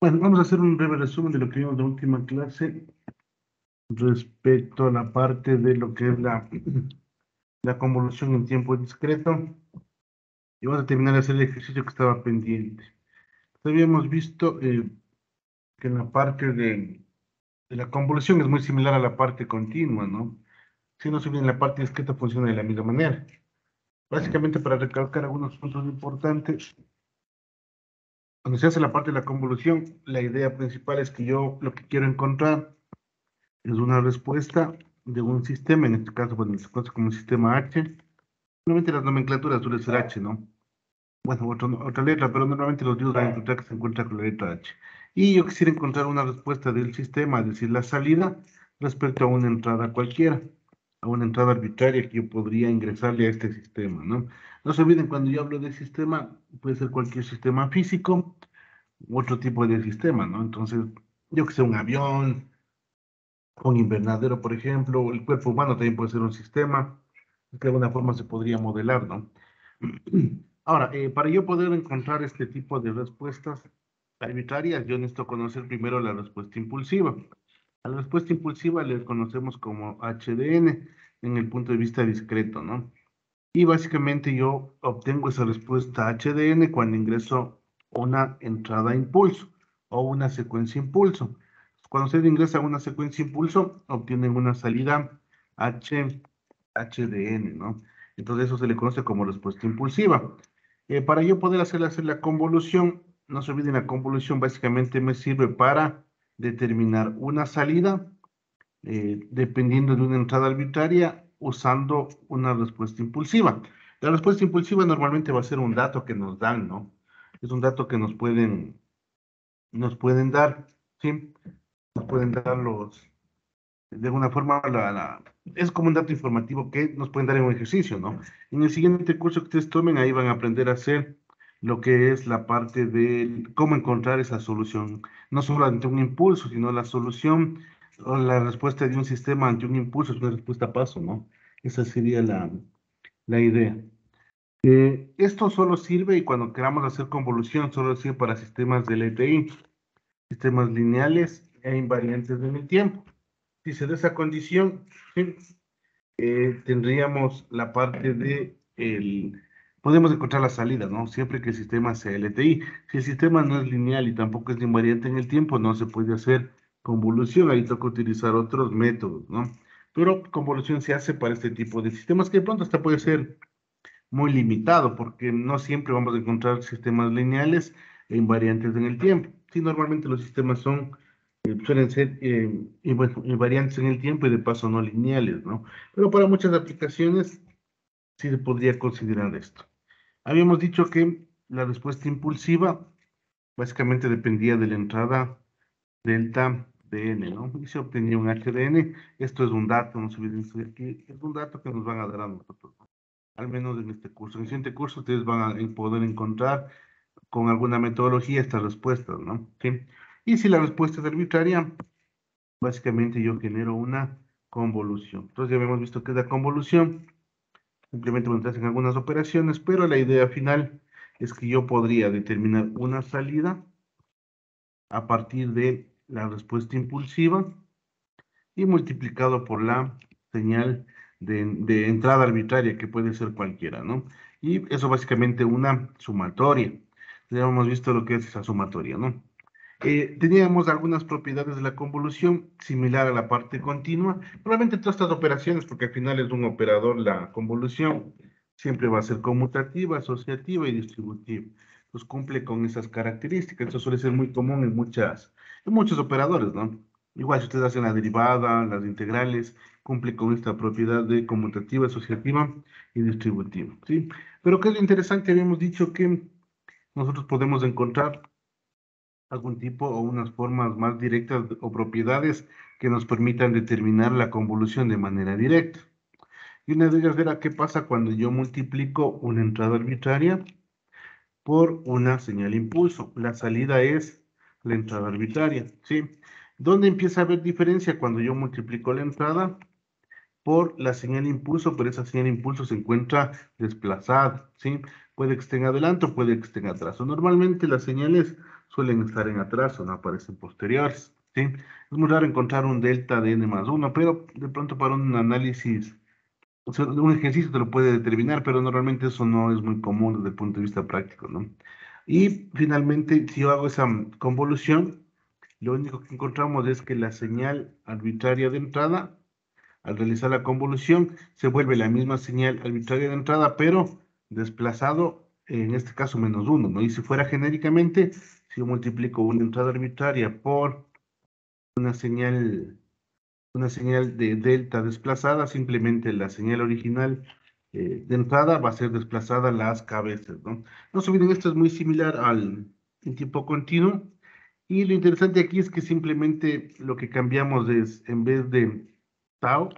Bueno, vamos a hacer un breve resumen de lo que vimos en la última clase respecto a la parte de lo que es la convolución en tiempo discreto. Y vamos a terminar de hacer el ejercicio que estaba pendiente. Habíamos visto que en la parte de la convolución es muy similar a la parte continua, ¿no? Si no se bien la parte discreta funciona de la misma manera. Básicamente, para recalcar algunos puntos importantes, cuando se hace la parte de la convolución, la idea principal es que yo lo que quiero encontrar es una respuesta de un sistema, en este caso, bueno, se conoce como un sistema H. Normalmente las nomenclaturas suele ser H, ¿no? Bueno, otra letra, pero normalmente los libros van a encontrar que se encuentra con la letra H. Y yo quisiera encontrar una respuesta del sistema, es decir, la salida respecto a una entrada cualquiera, a una entrada arbitraria que yo podría ingresarle a este sistema, ¿no? No se olviden, cuando yo hablo de sistema, puede ser cualquier sistema físico u otro tipo de sistema, ¿no? Entonces, yo que sé, un avión, un invernadero, por ejemplo, el cuerpo humano también puede ser un sistema, que de alguna forma se podría modelar, ¿no? Ahora, para yo poder encontrar este tipo de respuestas arbitrarias, yo necesito conocer primero la respuesta impulsiva. A la respuesta impulsiva le conocemos como HDN en el punto de vista discreto, ¿no? Y básicamente yo obtengo esa respuesta HDN cuando ingreso una entrada impulso o una secuencia impulso. Cuando usted ingresa una secuencia impulso, obtienen una salida HDN, ¿no? Entonces eso se le conoce como respuesta impulsiva. Para yo poder hacer la convolución, no se olviden, la convolución básicamente me sirve para determinar una salida dependiendo de una entrada arbitraria usando una respuesta impulsiva. La respuesta impulsiva normalmente va a ser un dato que nos dan, ¿no? Es un dato que nos pueden dar, ¿sí? Nos pueden dar de alguna forma, es como un dato informativo que nos pueden dar en un ejercicio, ¿no? En el siguiente curso que ustedes tomen, ahí van a aprender a hacer lo que es la parte de cómo encontrar esa solución, no solo ante un impulso, sino la solución o la respuesta de un sistema ante un impulso, es una respuesta a paso, ¿no? Esa sería la idea. Esto solo sirve y cuando queramos hacer convolución, solo sirve para sistemas de LTI, sistemas lineales e invariantes en el tiempo. Si se da esa condición, sí, tendríamos la parte podemos encontrar la salida, ¿no? Siempre que el sistema sea LTI. Si el sistema no es lineal y tampoco es invariante en el tiempo, no se puede hacer convolución, ahí toca utilizar otros métodos, ¿no? Pero convolución se hace para este tipo de sistemas que de pronto hasta puede ser muy limitado, porque no siempre vamos a encontrar sistemas lineales e invariantes en el tiempo. Sí, normalmente los sistemas suelen ser bueno, invariantes en el tiempo y de paso no lineales, ¿no? Pero para muchas aplicaciones sí se podría considerar esto. Habíamos dicho que la respuesta impulsiva básicamente dependía de la entrada delta de n, ¿no? Y se obtenía un HDN. Esto es un dato, no se olviden que es un dato que nos van a dar a nosotros, ¿no? Al menos en este curso. En el siguiente curso ustedes van a poder encontrar con alguna metodología estas respuestas, ¿no? ¿Sí? Y si la respuesta es arbitraria, básicamente yo genero una convolución. Entonces ya habíamos visto que es la convolución. Simplemente me hacen algunas operaciones, pero la idea final es que yo podría determinar una salida a partir de la respuesta impulsiva y multiplicado por la señal de entrada arbitraria, que puede ser cualquiera, ¿no? Y eso básicamente una sumatoria. Ya hemos visto lo que es esa sumatoria, ¿no? Teníamos algunas propiedades de la convolución similar a la parte continua. Probablemente todas estas operaciones, porque al final es un operador, la convolución siempre va a ser conmutativa, asociativa y distributiva. Pues cumple con esas características. Eso suele ser muy común en muchos operadores, ¿no? Igual si ustedes hacen la derivada, las integrales, cumple con esta propiedad de conmutativa, asociativa y distributiva, ¿sí? Pero ¿qué es lo interesante? Habíamos dicho que nosotros podemos encontrar algún tipo o unas formas más directas o propiedades que nos permitan determinar la convolución de manera directa. Y una de ellas era qué pasa cuando yo multiplico una entrada arbitraria por una señal impulso. La salida es la entrada arbitraria, ¿sí? ¿Dónde empieza a haber diferencia cuando yo multiplico la entrada por la señal impulso, pero esa señal impulso se encuentra desplazada, ¿sí? Puede que esté en adelante o puede que esté en atrás. O normalmente las señales suelen estar en atraso, no aparecen posteriores, ¿sí? Es muy raro encontrar un delta de n más 1, pero de pronto para un análisis, o sea, un ejercicio te lo puede determinar, pero normalmente eso no es muy común desde el punto de vista práctico, ¿no? Y finalmente, si yo hago esa convolución, lo único que encontramos es que la señal arbitraria de entrada, al realizar la convolución, se vuelve la misma señal arbitraria de entrada, pero desplazado, en este caso, menos uno, ¿no? Y si fuera genéricamente, si yo multiplico una entrada arbitraria por una señal, una señal de delta desplazada, simplemente la señal original de entrada va a ser desplazada las k veces, ¿no? No se olviden, esto es muy similar al en tiempo continuo. Y lo interesante aquí es que simplemente lo que cambiamos es, en vez de tau,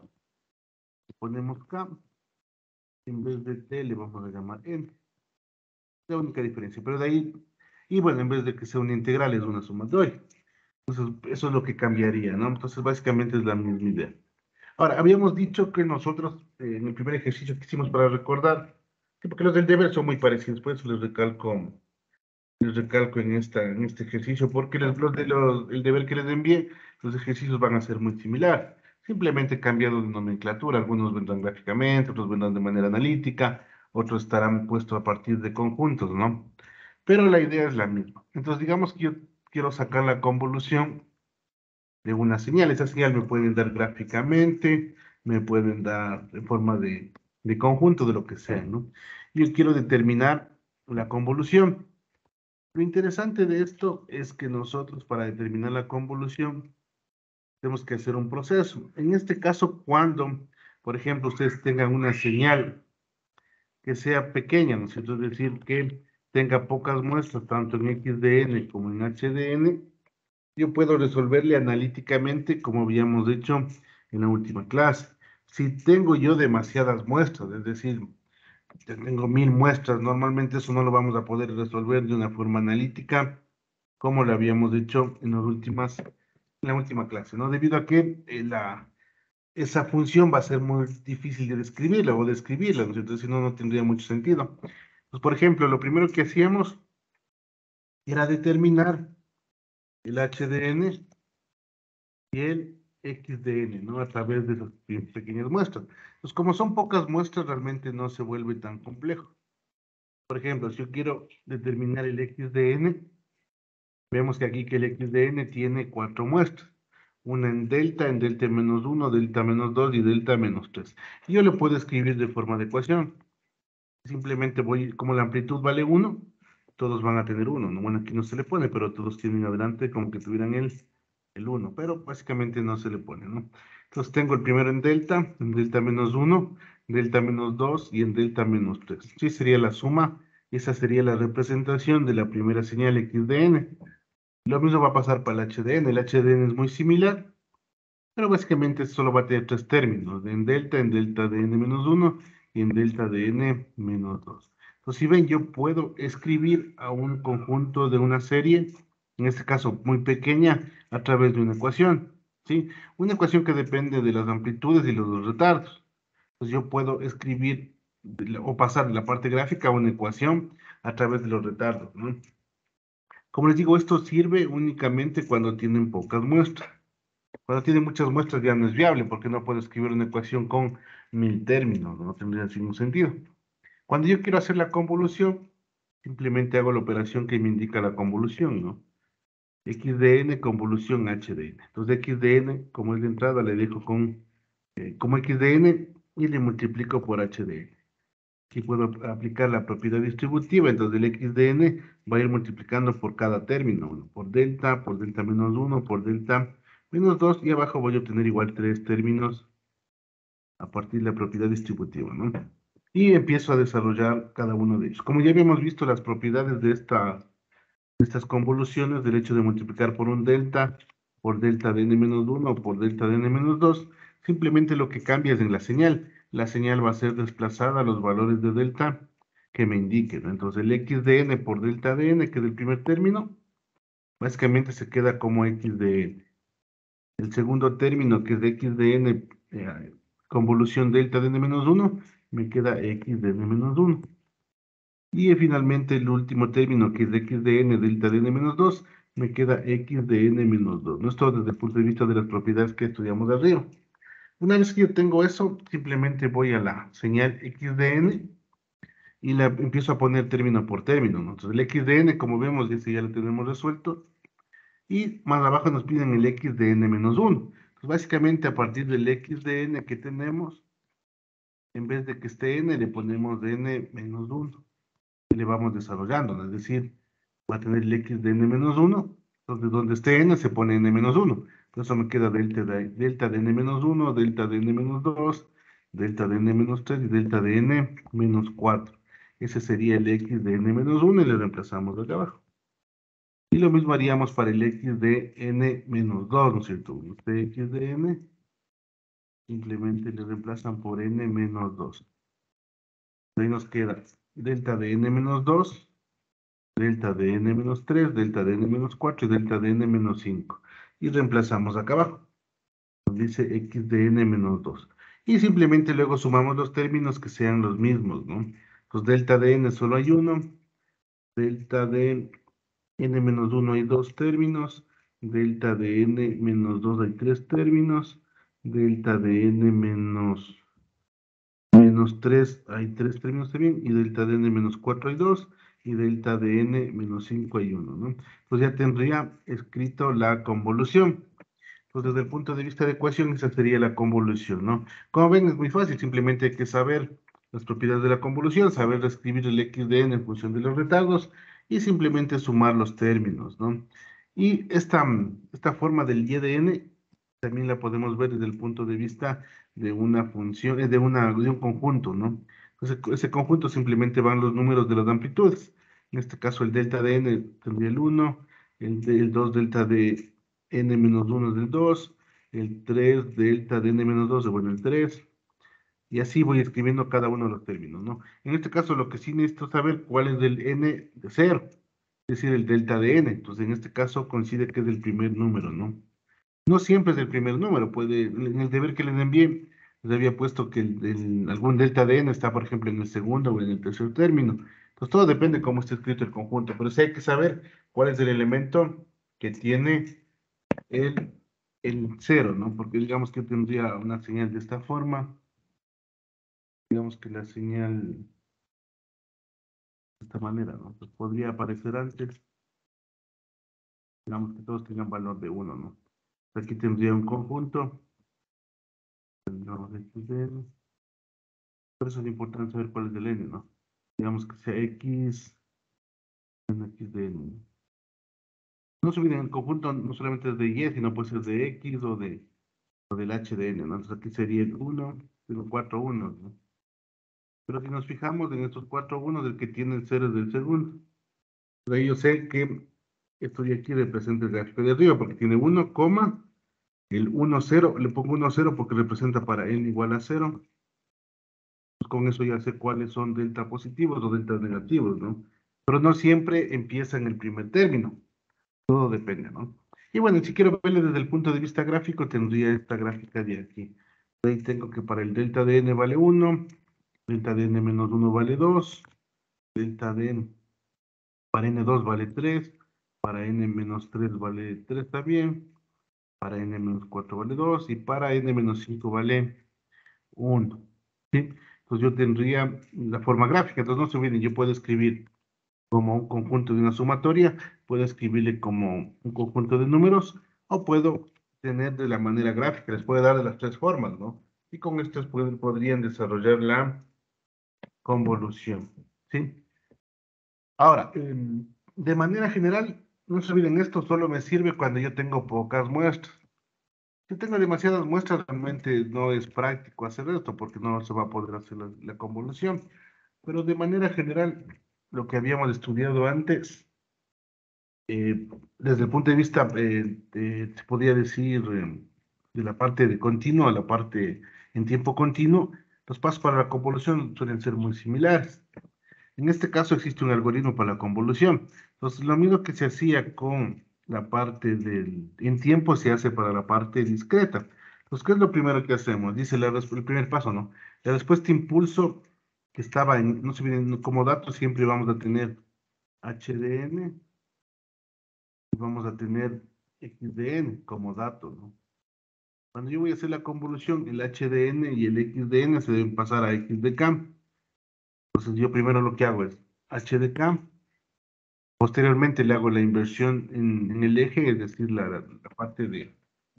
ponemos k, en vez de t le vamos a llamar n. La única diferencia, pero de ahí, y bueno, en vez de que sea una integral, es una sumatoria. Entonces, eso es lo que cambiaría, ¿no? Entonces, básicamente es la misma idea. Ahora, habíamos dicho que nosotros, en el primer ejercicio que hicimos para recordar, sí, porque los del deber son muy parecidos, por eso les recalco en este ejercicio, porque el deber que les envié, los ejercicios van a ser muy similares. Simplemente cambiado de nomenclatura, algunos vendrán gráficamente, otros vendrán de manera analítica, otros estarán puestos a partir de conjuntos, ¿no? Pero la idea es la misma. Entonces, digamos que yo quiero sacar la convolución de una señal. Esa señal me pueden dar gráficamente, me pueden dar en forma de conjunto, de lo que sea, ¿no? Yo quiero determinar la convolución. Lo interesante de esto es que nosotros, para determinar la convolución, tenemos que hacer un proceso. En este caso, cuando, por ejemplo, ustedes tengan una señal que sea pequeña, ¿no es cierto? Es decir, que tenga pocas muestras, tanto en XDN como en HDN, yo puedo resolverle analíticamente, como habíamos hecho en la última clase. Si tengo yo demasiadas muestras, es decir, tengo 1000 muestras, normalmente eso no lo vamos a poder resolver de una forma analítica, como lo habíamos hecho en la última clase, ¿no? Debido a que esa función va a ser muy difícil de describirla o describirla, ¿no? Entonces, si no, no tendría mucho sentido. Pues, por ejemplo, lo primero que hacíamos era determinar el HDN y el XDN, ¿no? A través de esas pequeñas muestras. Pues como son pocas muestras, realmente no se vuelve tan complejo. Por ejemplo, si yo quiero determinar el XDN, vemos que aquí que el XDN tiene 4 muestras. Una en delta menos 1, delta menos 2 y delta menos 3. Y yo lo puedo escribir de forma de ecuación. Simplemente voy, como la amplitud vale 1, todos van a tener 1, ¿no? Bueno, aquí no se le pone, pero todos tienen adelante como que tuvieran el 1, pero básicamente no se le pone, ¿no? Entonces tengo el primero en delta menos 1, delta menos 2 y en delta menos 3. Sí, sería la suma, esa sería la representación de la primera señal XDN. Lo mismo va a pasar para el HDN es muy similar, pero básicamente solo va a tener 3 términos, en delta de n menos 1 y en delta de n menos 2. Entonces, si ven, yo puedo escribir a un conjunto de una serie, en este caso muy pequeña, a través de una ecuación, ¿sí? Una ecuación que depende de las amplitudes y los retardos. Entonces, yo puedo escribir o pasar de la parte gráfica a una ecuación a través de los retardos, ¿no? Como les digo, esto sirve únicamente cuando tienen pocas muestras. Cuando tiene muchas muestras ya no es viable porque no puedo escribir una ecuación con 1000 términos, no tendría ningún sentido. Cuando yo quiero hacer la convolución, simplemente hago la operación que me indica la convolución, ¿no? X de n convolución h de n. Entonces x de n, como es de entrada, le dejo como x de n y le multiplico por h de n. Aquí puedo aplicar la propiedad distributiva, entonces el x de n va a ir multiplicando por cada término, ¿no? Por delta menos 1, por delta menos 2, y abajo voy a obtener igual 3 términos a partir de la propiedad distributiva, ¿no? Y empiezo a desarrollar cada uno de ellos. Como ya habíamos visto las propiedades de estas convoluciones, del hecho de multiplicar por delta de n menos 1 o por delta de n menos 2, simplemente lo que cambia es en la señal. La señal va a ser desplazada a los valores de delta que me indiquen, ¿no? Entonces el x de n por delta de n, que es el primer término, básicamente se queda como x de n. El segundo término, que es de x de n, convolución delta de n menos 1, me queda x de n menos 1. Y finalmente el último término, que es x de n delta de n menos 2, me queda x de n menos 2. No es todo desde el punto de vista de las propiedades que estudiamos de arriba. Una vez que yo tengo eso, simplemente voy a la señal x de n y la empiezo a poner término por término, ¿no? Entonces el x de n, como vemos, ese ya lo tenemos resuelto. Y más abajo nos piden el x de n menos 1. Entonces básicamente a partir del x de n que tenemos, en vez de que esté n, le ponemos n menos 1. Y le vamos desarrollando, ¿no? Es decir, va a tener el x de n menos 1. Entonces donde esté n se pone n menos 1. Por eso me queda delta de n menos 1, delta de n menos 2, delta de n menos 3 y delta de n menos 4. Ese sería el x de n menos 1 y le reemplazamos de acá abajo. Y lo mismo haríamos para el x de n menos 2, ¿no es cierto? Este x de n simplemente le reemplazan por n menos 2. Ahí nos queda delta de n menos 2, delta de n menos 3, delta de n menos 4 y delta de n menos 5. Y reemplazamos acá abajo. Nos dice x de n menos 2. Y simplemente luego sumamos los términos que sean los mismos, ¿no? Pues delta de n solo hay uno, delta de n menos 1 hay dos términos, delta de n menos 2 hay tres términos, delta de n menos 3 hay tres términos también, y delta de n menos 4 hay dos, y delta de n menos 5 hay uno, ¿no? Pues ya tendría escrito la convolución. Pues desde el punto de vista de ecuación, esa sería la convolución, ¿no? Como ven, es muy fácil, simplemente hay que saber las propiedades de la convolución, saber escribir el x de n en función de los retardos y simplemente sumar los términos, ¿no? Y esta forma del y de n también la podemos ver desde el punto de vista de una función, de un conjunto, ¿no? Entonces, ese conjunto simplemente van los números de las amplitudes. En este caso, el delta de n tendría el 1, el 2 delta de n menos 1 es del 2, el 3 delta de n menos 2 es bueno el 3, y así voy escribiendo cada uno de los términos, ¿no? En este caso lo que sí necesito saber cuál es del n de 0, es decir, el delta de n, entonces en este caso coincide que es del primer número, ¿no? No siempre es del primer número, en el deber que les envié, les había puesto que algún delta de n está, por ejemplo, en el segundo o en el tercer término. Entonces todo depende de cómo esté escrito el conjunto, pero sí hay que saber cuál es el elemento que tiene el, el cero, ¿no? Porque digamos que tendría una señal de esta forma, digamos que la señal de esta manera, ¿no? Pues podría aparecer antes, digamos que todos tengan valor de uno, ¿no? Aquí tendría un conjunto, tendríamos x de n, por eso es importante saber cuál es el n, ¿no? Digamos que sea x, x de n. No se olviden, el conjunto no solamente es de y, sino puede ser de x o del h de n, ¿no? Entonces aquí sería el 1, tengo 4 unos, ¿no? Pero si nos fijamos en estos 4 unos, el que tiene el 0 es del segundo. Por ahí yo sé que esto de aquí representa el gráfico de arriba, porque tiene 1, coma, el 1, 0, le pongo 1, 0 porque representa para n igual a 0. Pues con eso ya sé cuáles son delta positivos o delta negativos, ¿no? Pero no siempre empieza en el primer término, todo depende, ¿no? Y bueno, si quiero verle desde el punto de vista gráfico, tendría esta gráfica de aquí. Ahí tengo que para el delta de n vale 1, delta de n menos 1 vale 2, delta de n para n2 vale 3, para n menos 3 vale 3 también, para n menos 4 vale 2 y para n menos 5 vale 1. ¿Sí? Entonces yo tendría la forma gráfica. Entonces no se olviden, yo puedo escribir como un conjunto de una sumatoria, puedo escribirle como un conjunto de números o puedo tener de la manera gráfica, les puedo dar de las tres formas, ¿no? Y con estas podrían desarrollar la convolución. ¿Sí? Ahora, de manera general, no se olviden, esto solo me sirve cuando yo tengo pocas muestras. Si tengo demasiadas muestras, realmente no es práctico hacer esto porque no se va a poder hacer la convolución. Pero de manera general, lo que habíamos estudiado antes, desde el punto de vista, se podría decir, de la parte de continuo a la parte en tiempo continuo, los pasos para la convolución suelen ser muy similares. En este caso existe un algoritmo para la convolución. Entonces, lo mismo que se hacía con la parte en tiempo se hace para la parte discreta. Entonces, ¿qué es lo primero que hacemos? Dice el primer paso, ¿no? La respuesta impulso que estaba en, no se olviden, como datos siempre vamos a tener h de n y vamos a tener x de n como dato, ¿no? Cuando yo voy a hacer la convolución, el h de n y el x de n se deben pasar a x de k. Entonces yo primero lo que hago es h de k, posteriormente le hago la inversión en el eje, es decir, la parte de...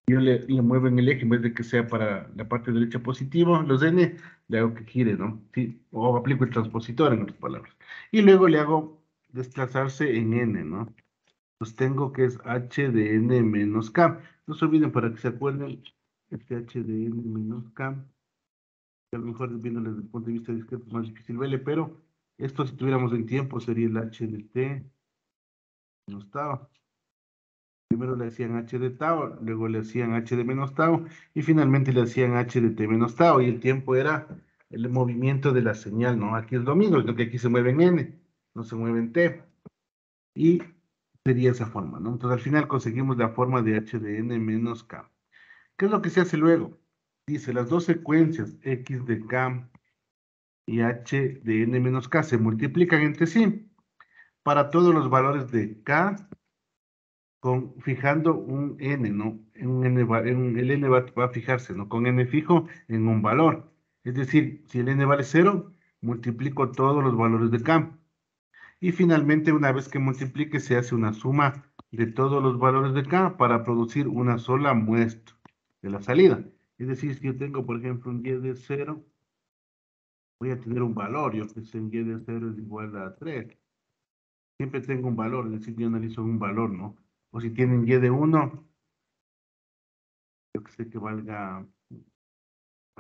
Yo le muevo en el eje, en vez de que sea para la parte derecha positivo, los n, le hago que gire, ¿no? Sí, o aplico el transpositor, en otras palabras. Y luego le hago desplazarse en n, ¿no? Pues tengo que es h de n menos k. No se olviden, para que se acuerden, este h de n menos k, que a lo mejor viéndolo desde el punto de vista discreto es más difícil verle, pero esto si tuviéramos en tiempo sería el h de t menos tau. Primero le hacían h de tau, luego le hacían h de menos tau, y finalmente le hacían h de t menos tau, y el tiempo era el movimiento de la señal, ¿no? Aquí es lo mismo, lo que aquí se mueve en n, no se mueve en t. Y sería esa forma, ¿no? Entonces al final conseguimos la forma de h de n menos k. ¿Qué es lo que se hace luego? Dice, las dos secuencias x de k y h de n menos k se multiplican entre sí para todos los valores de k, fijando un n, ¿no? El n va a fijarse, ¿no? Con n fijo en un valor. Es decir, si el n vale 0, multiplico todos los valores de k. Y finalmente, una vez que multiplique, se hace una suma de todos los valores de k para producir una sola muestra de la salida. Es decir, si yo tengo, por ejemplo, un y de 0, voy a tener un valor. Yo que sé, un y de 0 es igual a 3. Siempre tengo un valor, es decir, yo analizo un valor, ¿no? O si tienen y de 1, yo que sé que valga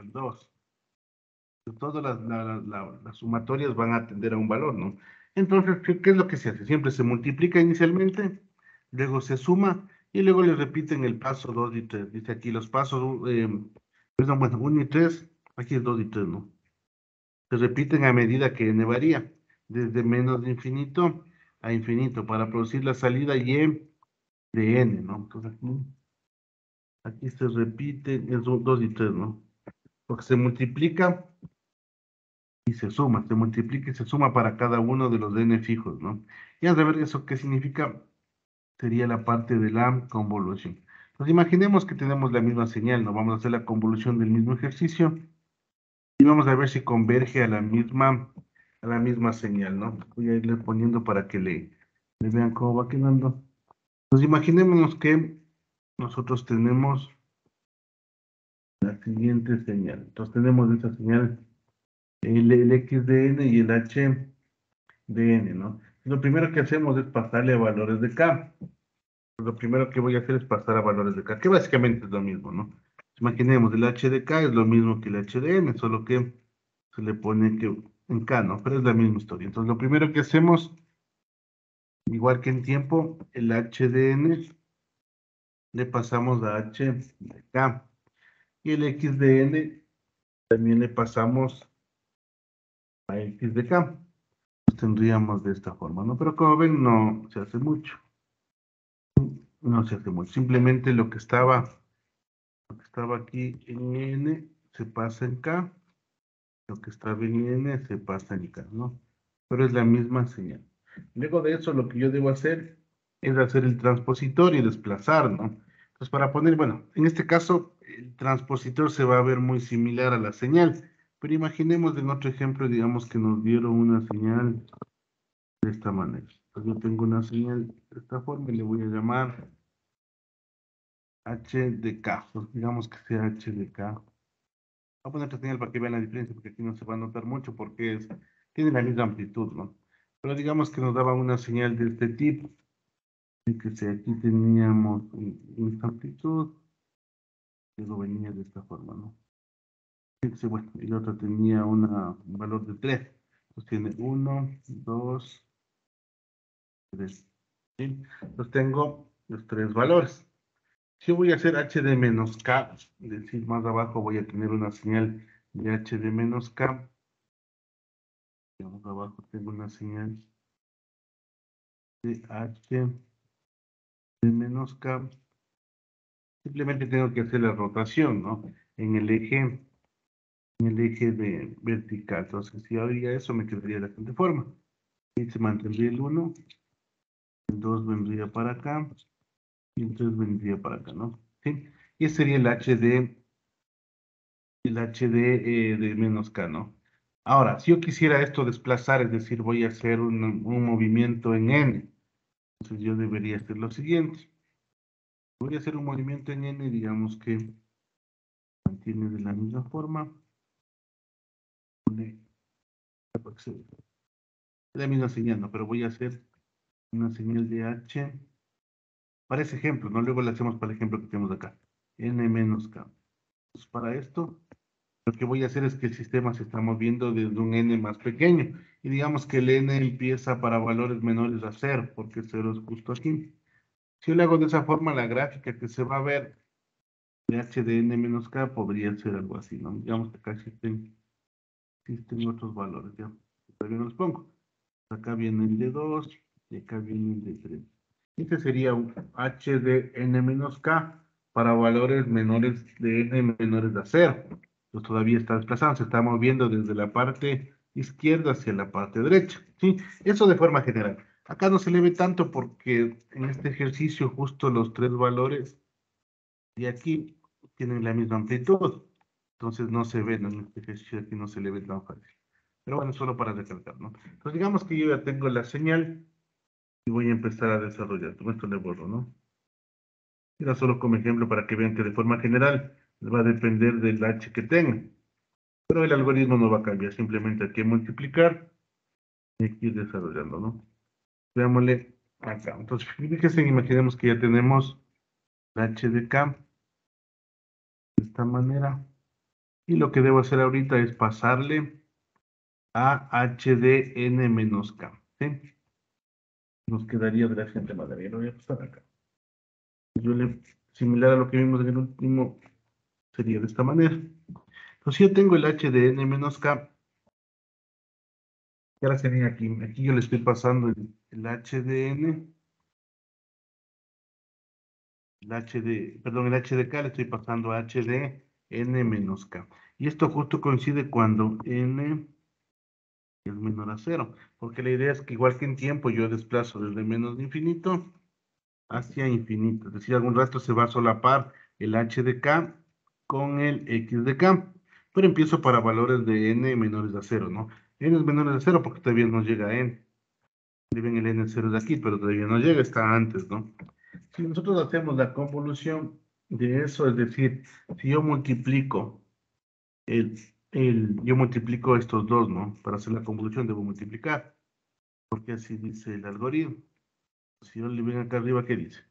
2. Todas las sumatorias van a tender a un valor, ¿no? Entonces, ¿qué es lo que se hace? Siempre se multiplica inicialmente, luego se suma y luego le repiten el paso 2 y 3. Dice aquí los pasos, perdón, bueno, 1 y 3, aquí es 2 y 3, ¿no? Se repiten a medida que n varía, desde menos de infinito a infinito, para producir la salida y de n, ¿no? Entonces aquí se repite, es 2 y 3, ¿no? Porque se multiplica y se suma, se multiplica y se suma para cada uno de los n fijos, ¿no? Y a ver eso qué significa, sería la parte de la convolución. Entonces imaginemos que tenemos la misma señal, ¿no? Vamos a hacer la convolución del mismo ejercicio y vamos a ver si converge a la misma señal, ¿no? Voy a irle poniendo para que le vean cómo va quedando. Pues imaginémonos que nosotros tenemos la siguiente señal. Entonces tenemos esta señal, el x de n y el h de n, ¿no? Lo primero que hacemos es pasarle a valores de k. Lo primero que voy a hacer es pasar a valores de k, que básicamente es lo mismo, ¿no? Imaginemos, el h de k es lo mismo que el h de n, solo que se le pone que en k, ¿no? Pero es la misma historia. Entonces, lo primero que hacemos, igual que en tiempo, el h de n le pasamos a h de k. Y el x de n también le pasamos a x de k. Pues tendríamos de esta forma, ¿no? Pero como ven, no se hace mucho. No se hace mucho. Simplemente lo que estaba aquí en N se pasa en K. Lo que estaba en N se pasa en K, ¿no? Pero es la misma señal. Luego de eso, lo que yo debo hacer es hacer el transpositor y desplazar, ¿no? Entonces, para poner, bueno, en este caso, el transpositor se va a ver muy similar a la señal. Pero imaginemos en otro ejemplo, digamos que nos dieron una señal de esta manera. Entonces, yo tengo una señal de esta forma y le voy a llamar H de K. Pues digamos que sea H de K. Voy a poner otra señal para que vean la diferencia, porque aquí no se va a notar mucho, porque tiene la misma amplitud, ¿no? Pero digamos que nos daba una señal de este tipo. Y que si aquí teníamos esta amplitud, luego venía de esta forma, ¿no? Fíjense, bueno, y la otra tenía un valor de 3. Entonces tiene 1, 2, 3. ¿Sí? Entonces tengo los tres valores. Si voy a hacer h de menos k, es decir, más abajo voy a tener una señal de h de menos k. Y más abajo tengo una señal de h de menos k. Simplemente tengo que hacer la rotación, ¿no? En el eje en el eje de vertical. Entonces, si haría eso, me quedaría de la siguiente forma. Y se mantendría el 1, el 2 vendría para acá, y el 3 vendría para acá, ¿no? ¿Sí? Y ese sería el HD de menos K, ¿no? Ahora, si yo quisiera esto desplazar, es decir, voy a hacer un movimiento en N, entonces yo debería hacer lo siguiente. Voy a hacer un movimiento en N, digamos que mantiene de la misma forma. Es la misma señal, ¿no? Pero voy a hacer una señal de H para ese ejemplo, ¿no? Luego le hacemos para el ejemplo que tenemos acá. N menos K. Entonces, para esto, lo que voy a hacer es que el sistema se está moviendo desde un N más pequeño. Y digamos que el N empieza para valores menores a 0, porque 0 es justo aquí. Si yo le hago de esa forma, la gráfica que se va a ver de H de N menos K podría ser algo así, ¿no? Digamos que acá existen otros valores, ¿ya? Todavía no los pongo. Acá viene el de 2 y acá viene el de 3. Este sería un H de N menos K para valores menores de N menores a 0. Entonces todavía está desplazado, se está moviendo desde la parte izquierda hacia la parte derecha. ¿Sí? Eso de forma general. Acá no se le ve tanto porque en este ejercicio justo los tres valores de aquí tienen la misma amplitud. Entonces no se ven en este ejercicio aquí, no se le ve tan fácil. Pero bueno, solo para recalcar, ¿no? Entonces digamos que yo ya tengo la señal y voy a empezar a desarrollar. Todo esto le borro, ¿no? Era solo como ejemplo para que vean que de forma general va a depender del H que tengan. Pero el algoritmo no va a cambiar, simplemente hay que multiplicar y hay que ir desarrollando, ¿no? Veámosle acá. Entonces, fíjense, imaginemos que ya tenemos la H de K de esta manera. Y lo que debo hacer ahorita es pasarle a H de N menos K. ¿Sí? Nos quedaría de la siguiente manera. Lo voy a pasar acá. Similar a lo que vimos en el último, sería de esta manera. Entonces yo tengo el H de N menos K. Y ahora sería aquí. Aquí yo le estoy pasando el H de N. El H de K le estoy pasando a H de N menos K. Y esto justo coincide cuando N es menor a 0. Porque la idea es que igual que en tiempo yo desplazo desde menos de infinito hacia infinito. Es decir, algún rato se va a solapar el H de K con el X de K. Pero empiezo para valores de N menores a 0, ¿no? N es menor a 0 porque todavía no llega a N. Le ven el N0 de aquí, pero todavía no llega, está antes, ¿no? Si nosotros hacemos la convolución de eso, es decir, si yo multiplico yo multiplico estos dos, ¿no? Para hacer la convolución debo multiplicar, porque así dice el algoritmo. Si yo le ven acá arriba, ¿qué dice?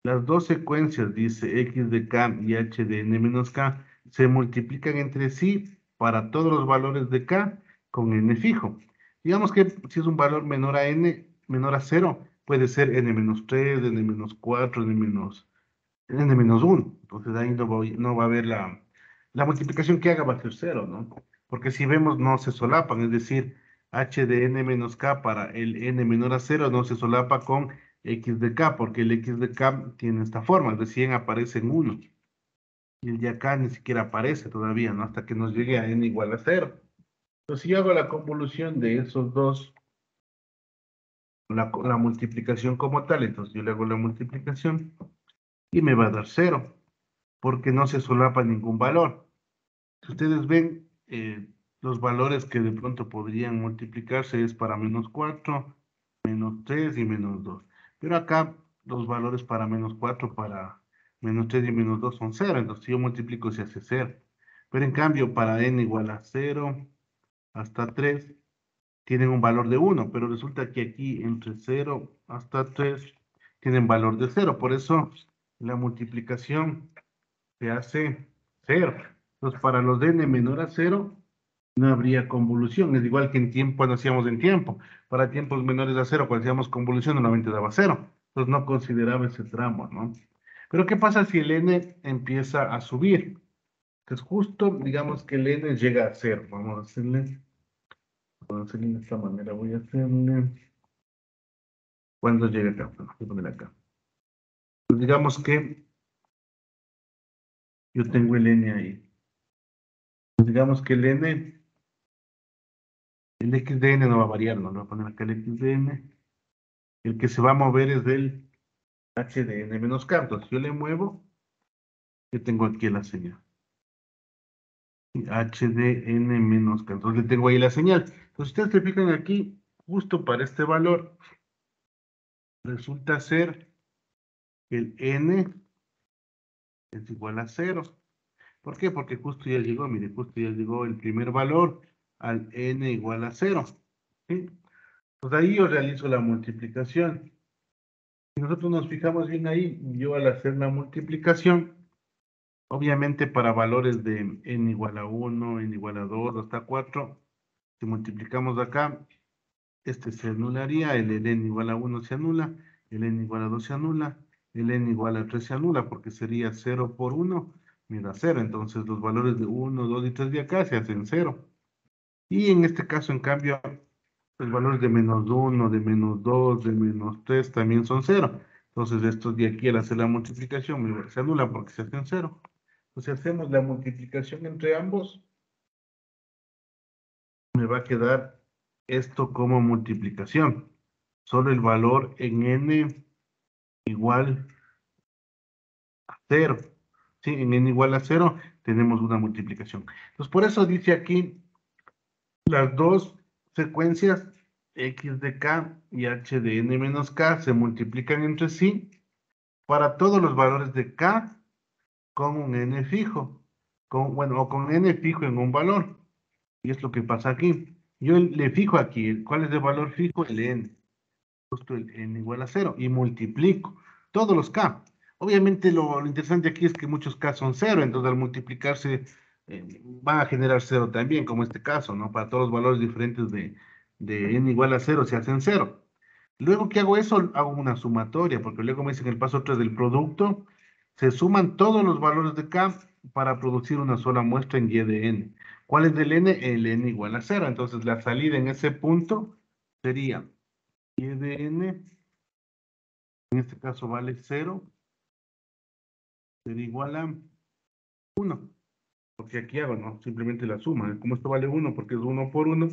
Las dos secuencias, dice x de k y h de n menos k, se multiplican entre sí para todos los valores de k con n fijo. Digamos que si es un valor menor a n, menor a 0, puede ser n menos 3, n menos 4, n-1. Entonces ahí no va a haber la multiplicación que haga va a ser 0, ¿no? Porque si vemos no se solapan, es decir, h de n menos k para el n menor a 0 no se solapa con x de k, porque el x de k tiene esta forma, es decir, aparece en 1. Y el de acá ni siquiera aparece todavía, ¿no? Hasta que nos llegue a n igual a 0. Entonces si yo hago la convolución de esos dos, la multiplicación como tal, entonces yo le hago la multiplicación y me va a dar 0 porque no se solapa ningún valor. Si ustedes ven, los valores que de pronto podrían multiplicarse es para menos 4, menos 3 y menos 2. Pero acá los valores para menos 4, para menos 3 y menos 2 son 0. Entonces si yo multiplico se hace 0. Pero en cambio para n igual a 0 hasta 3 tienen un valor de 1. Pero resulta que aquí entre 0 hasta 3 tienen valor de 0. Por eso la multiplicación se hace 0. Entonces, para los de n menor a 0, no habría convolución. Es igual que en tiempo, cuando hacíamos en tiempo. Para tiempos menores a 0, cuando hacíamos convolución, normalmente daba 0. Entonces, no consideraba ese tramo, ¿no? Pero, ¿qué pasa si el n empieza a subir? Entonces, justo, digamos que el n llega a 0. Vamos a hacerle de esta manera. Voy a hacerle... ¿Cuándo llega acá? Bueno, voy a poner acá. Pues digamos que yo tengo el n ahí. Pues digamos que el x de n no va a variar, ¿no? Le voy a poner acá el x de n. El que se va a mover es del h de n menos k. Entonces yo le muevo, yo tengo aquí la señal. H de n menos k. Entonces le tengo ahí la señal. Entonces ustedes se fijan aquí, justo para este valor, resulta ser que el n es igual a 0. ¿Por qué? Porque justo ya llegó, mire, justo ya llegó el primer valor al n igual a 0. ¿Sí? Pues ahí yo realizo la multiplicación. Si nosotros nos fijamos bien ahí, yo al hacer la multiplicación, obviamente para valores de n igual a 1, n igual a 2, hasta 4, si multiplicamos acá, este se anularía, el n igual a 1 se anula, el n igual a 2 se anula, el n igual a 3 se anula, porque sería 0 por 1, me da 0. Entonces los valores de 1, 2 y 3 de acá se hacen 0. Y en este caso, en cambio, los valores de menos 1, de menos 2, de menos 3 también son 0. Entonces estos de aquí al hacer la multiplicación se anulan porque se hacen 0. Entonces hacemos la multiplicación entre ambos, me va a quedar esto como multiplicación. Solo el valor en n igual a 0. ¿Sí? En n igual a 0 tenemos una multiplicación. Entonces por eso dice aquí las dos secuencias x de k y h de n menos k se multiplican entre sí para todos los valores de k con un n fijo. Bueno, o con n fijo en un valor. Y es lo que pasa aquí. Yo le fijo aquí, ¿cuál es el valor fijo? El n. Justo el n igual a 0. Y multiplico todos los k. Obviamente lo interesante aquí es que muchos k son 0. Entonces al multiplicarse van a generar 0 también, como este caso, ¿no? Para todos los valores diferentes de n igual a 0 se hacen 0. Luego que hago eso, hago una sumatoria, porque luego me dicen el paso 3 del producto, se suman todos los valores de k para producir una sola muestra en y de n. ¿Cuál es del n? El n igual a 0. Entonces la salida en ese punto sería y de n, en este caso vale 0, sería igual a 1. Porque aquí hago, ¿no? Simplemente la suma. Como esto vale 1 porque es 1 por 1,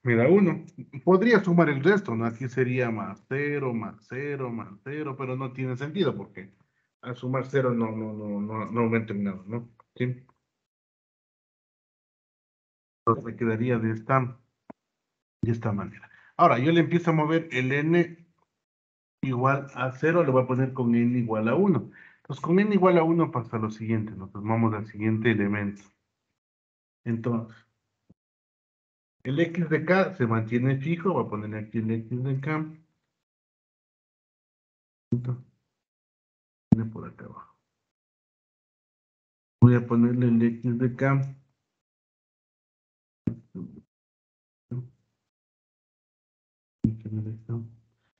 me da 1. Podría sumar el resto, ¿no? Aquí sería más 0, más 0, más 0, pero no tiene sentido porque al sumar 0 no aumenta en nada, ¿no? ¿Sí? Entonces me quedaría de esta manera. Ahora, yo le empiezo a mover el n igual a 0, le voy a poner con n igual a 1. Entonces, con n igual a 1 pasa lo siguiente, nos vamos al siguiente elemento. Entonces, el x de k se mantiene fijo, voy a poner aquí el x de k, viene por acá abajo. Voy a ponerle el x de k.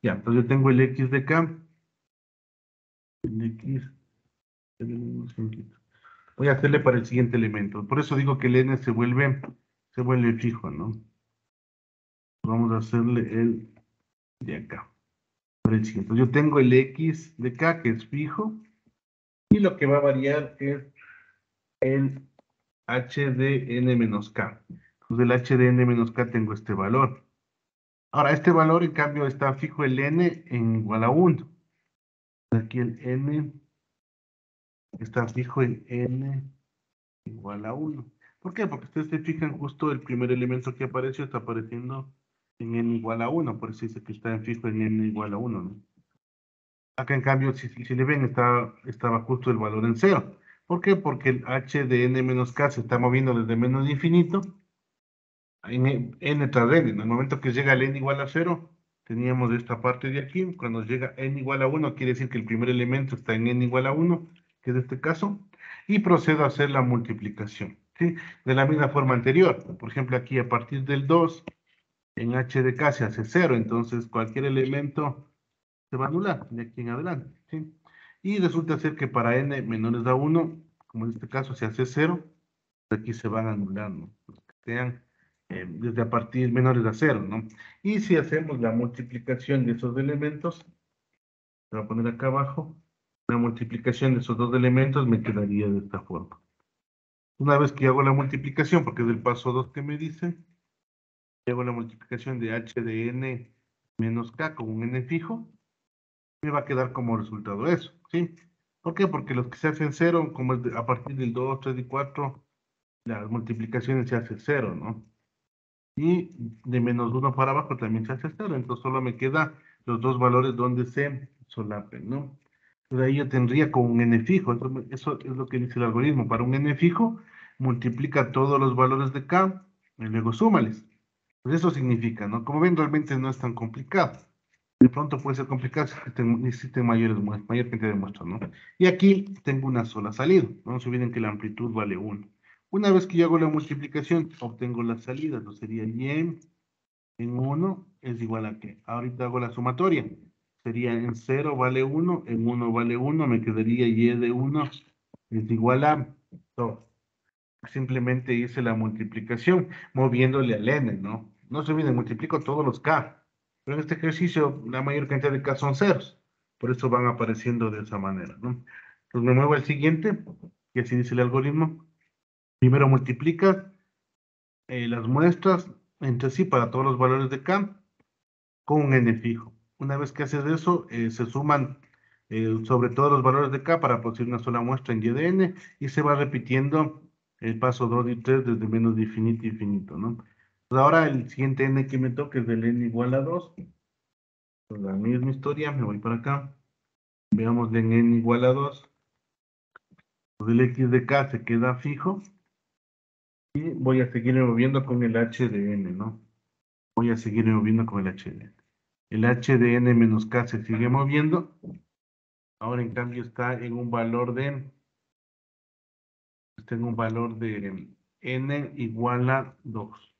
Ya, entonces yo tengo el x de k, el x, voy a hacerle para el siguiente elemento. Por eso digo que el n se vuelve fijo, ¿no? Vamos a hacerle el de acá, para el siguiente. Yo tengo el x de k que es fijo y lo que va a variar es el h de n menos k. Entonces el h de n menos k tengo este valor. Ahora, este valor en cambio está fijo el n en igual a 1. Aquí el n está fijo en n igual a 1. ¿Por qué? Porque ustedes se fijan justo el primer elemento que apareció está apareciendo en n igual a 1. Por eso dice que está en fijo en n igual a 1, ¿no? Acá en cambio, si le ven, estaba justo el valor en 0. ¿Por qué? Porque el h de n menos k se está moviendo desde menos infinito en n tras n. En el momento que llega el n igual a 0, teníamos esta parte de aquí. Cuando llega n igual a 1, quiere decir que el primer elemento está en n igual a 1, que es este caso, y procedo a hacer la multiplicación, ¿sí? De la misma forma anterior. Por ejemplo, aquí a partir del 2, en h de k se hace 0, entonces cualquier elemento se va a anular de aquí en adelante, ¿sí? Y resulta ser que para n menores a 1, como en este caso se hace 0, aquí se van a anular, ¿no? Los que sean desde a partir menores a 0, ¿no? Y si hacemos la multiplicación de esos elementos, voy a poner acá abajo, la multiplicación de esos dos elementos me quedaría de esta forma. Una vez que hago la multiplicación, porque es el paso 2 que me dice, hago la multiplicación de h de n menos k con un n fijo, me va a quedar como resultado eso, ¿sí? ¿Por qué? Porque los que se hacen cero, como a partir del 2, 3 y 4, las multiplicaciones se hacen cero, ¿no? Y de menos 1 para abajo también se hace cero, entonces solo me quedan los dos valores donde se solapen, ¿no? Entonces ahí yo tendría con un n fijo, entonces eso es lo que dice el algoritmo. Para un n fijo, multiplica todos los valores de k y luego súmales. Pues eso significa, ¿no? Como ven, realmente no es tan complicado. De pronto puede ser complicado si existen mayor cantidad de muestras, ¿no? Y aquí tengo una sola salida. No se olviden que la amplitud vale 1. Una vez que yo hago la multiplicación, obtengo la salida. Entonces sería y en 1 es igual a qué. Ahorita hago la sumatoria. Sería en 0 vale 1, en 1 vale 1, me quedaría y de 1 es igual a 2. Simplemente hice la multiplicación moviéndole al n, ¿no? No se olviden, multiplico todos los k. Pero en este ejercicio la mayor cantidad de k son ceros. Por eso van apareciendo de esa manera, ¿no? Entonces me muevo al siguiente, y así dice el algoritmo. Primero multiplica las muestras entre sí para todos los valores de k con un n fijo. Una vez que haces eso, se suman sobre todos los valores de k para producir una sola muestra en y de n y se va repitiendo el paso 2 y 3 desde menos de infinito a infinito, ¿no? Pues ahora el siguiente n que me toca es del n igual a 2. Pues la misma historia, me voy para acá. Veamos de n igual a 2. Pues el x de k se queda fijo y voy a seguir moviendo con el h de n, ¿no? Voy a seguir moviendo con el h de n. El h de n menos k se sigue moviendo. Ahora en cambio está en un valor de n igual a 2.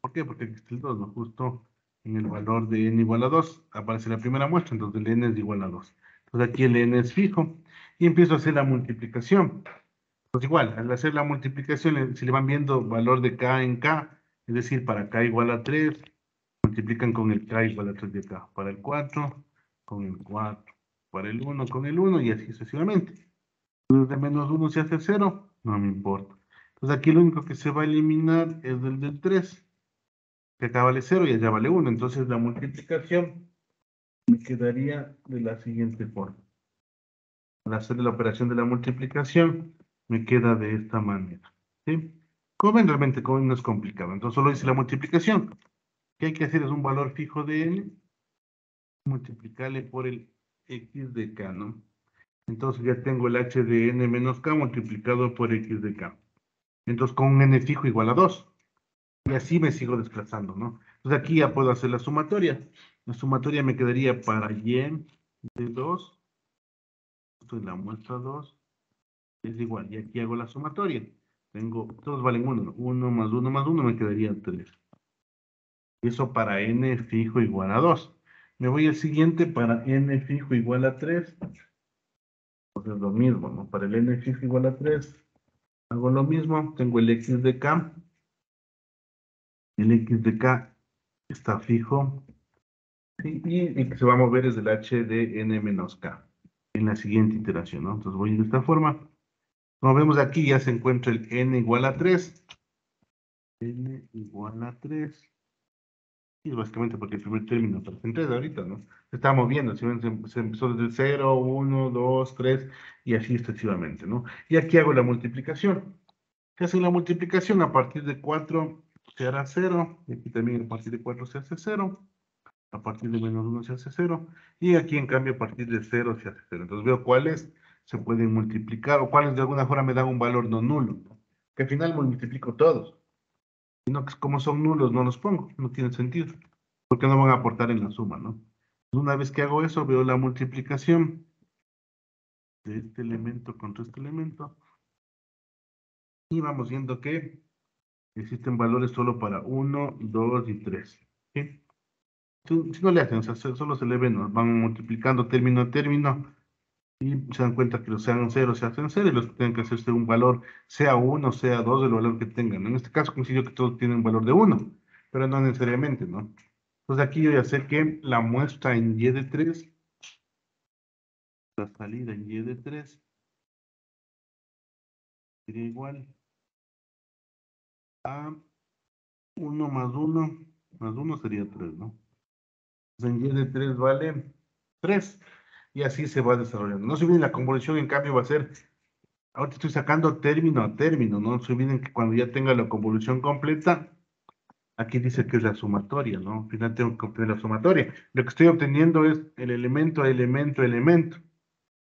¿Por qué? Porque aquí está el 2, ¿no? Justo en el valor de n igual a 2 aparece la primera muestra, entonces el n es igual a 2. Entonces aquí el n es fijo y empiezo a hacer la multiplicación. Pues igual, al hacer la multiplicación, si le van viendo valor de k en k, es decir, para k igual a 3, multiplican con el k igual a 3 de acá. Para el 4, con el 4. Para el 1, con el 1 y así sucesivamente. De menos 1 se hace 0, no me importa. Entonces aquí lo único que se va a eliminar es el del 3, que acá vale 0 y allá vale 1. Entonces la multiplicación me quedaría de la siguiente forma. Al hacer la operación de la multiplicación, me queda de esta manera. ¿Sí? Como ven, realmente como ven, no es complicado. Entonces solo hice la multiplicación. ¿Qué hay que hacer? Es un valor fijo de n, multiplicarle por el x de k, ¿no? Entonces ya tengo el h de n menos k multiplicado por x de k. Entonces con un n fijo igual a 2. Y así me sigo desplazando, ¿no? Entonces aquí ya puedo hacer la sumatoria. La sumatoria me quedaría para y de 2. Esto es la muestra 2. Es igual. Y aquí hago la sumatoria. Todos valen 1, ¿no? 1 más 1 más 1 me quedaría 3. Eso para n fijo igual a 2. Me voy al siguiente para n fijo igual a 3. Pues es lo mismo, ¿no? Para el n fijo igual a 3, hago lo mismo. Tengo el x de k. El x de k está fijo. ¿Sí? Y el que se va a mover es el h de n menos k. En la siguiente iteración, ¿no? Entonces voy de esta forma. Como vemos aquí, ya se encuentra el n igual a 3. N igual a 3. Y es básicamente porque el primer término aparece en 3 ahorita, ¿no? Se está moviendo, ¿sí ven? Se empezó desde 0, 1, 2, 3 y así sucesivamente, ¿no? Y aquí hago la multiplicación. Se hace la multiplicación a partir de 4 se hará 0. Y aquí también a partir de 4 se hace 0. A partir de menos 1 se hace 0. Y aquí en cambio a partir de 0 se hace 0. Entonces veo cuáles se pueden multiplicar o cuáles de alguna forma me dan un valor no nulo, ¿no? Que al final multiplico todos. Sino que como son nulos no los pongo. No tiene sentido. Porque no van a aportar en la suma, ¿no? Una vez que hago eso, veo la multiplicación de este elemento contra este elemento. Y vamos viendo que existen valores solo para 1, 2 y 3. ¿Sí? Si no le hacen, o sea, solo se le ven, ¿no? Van multiplicando término a término y se dan cuenta que los sean 0 se hacen 0 y los que tienen que hacerse un valor, sea 1, sea 2, el valor que tengan, ¿no? En este caso considero que todos tienen un valor de 1, pero no necesariamente, ¿no? Entonces aquí yo ya sé que la muestra en y de 3, la salida en y de 3 sería igual a 1 más 1 sería 3, ¿no? Entonces, en y de 3 vale 3. Y así se va desarrollando. No se olviden, la convolución en cambio va a ser, ahorita estoy sacando término a término, no se olviden que cuando ya tenga la convolución completa, aquí dice que es la sumatoria, ¿no? Al final tengo que obtener la sumatoria. Lo que estoy obteniendo es el elemento a elemento, elemento.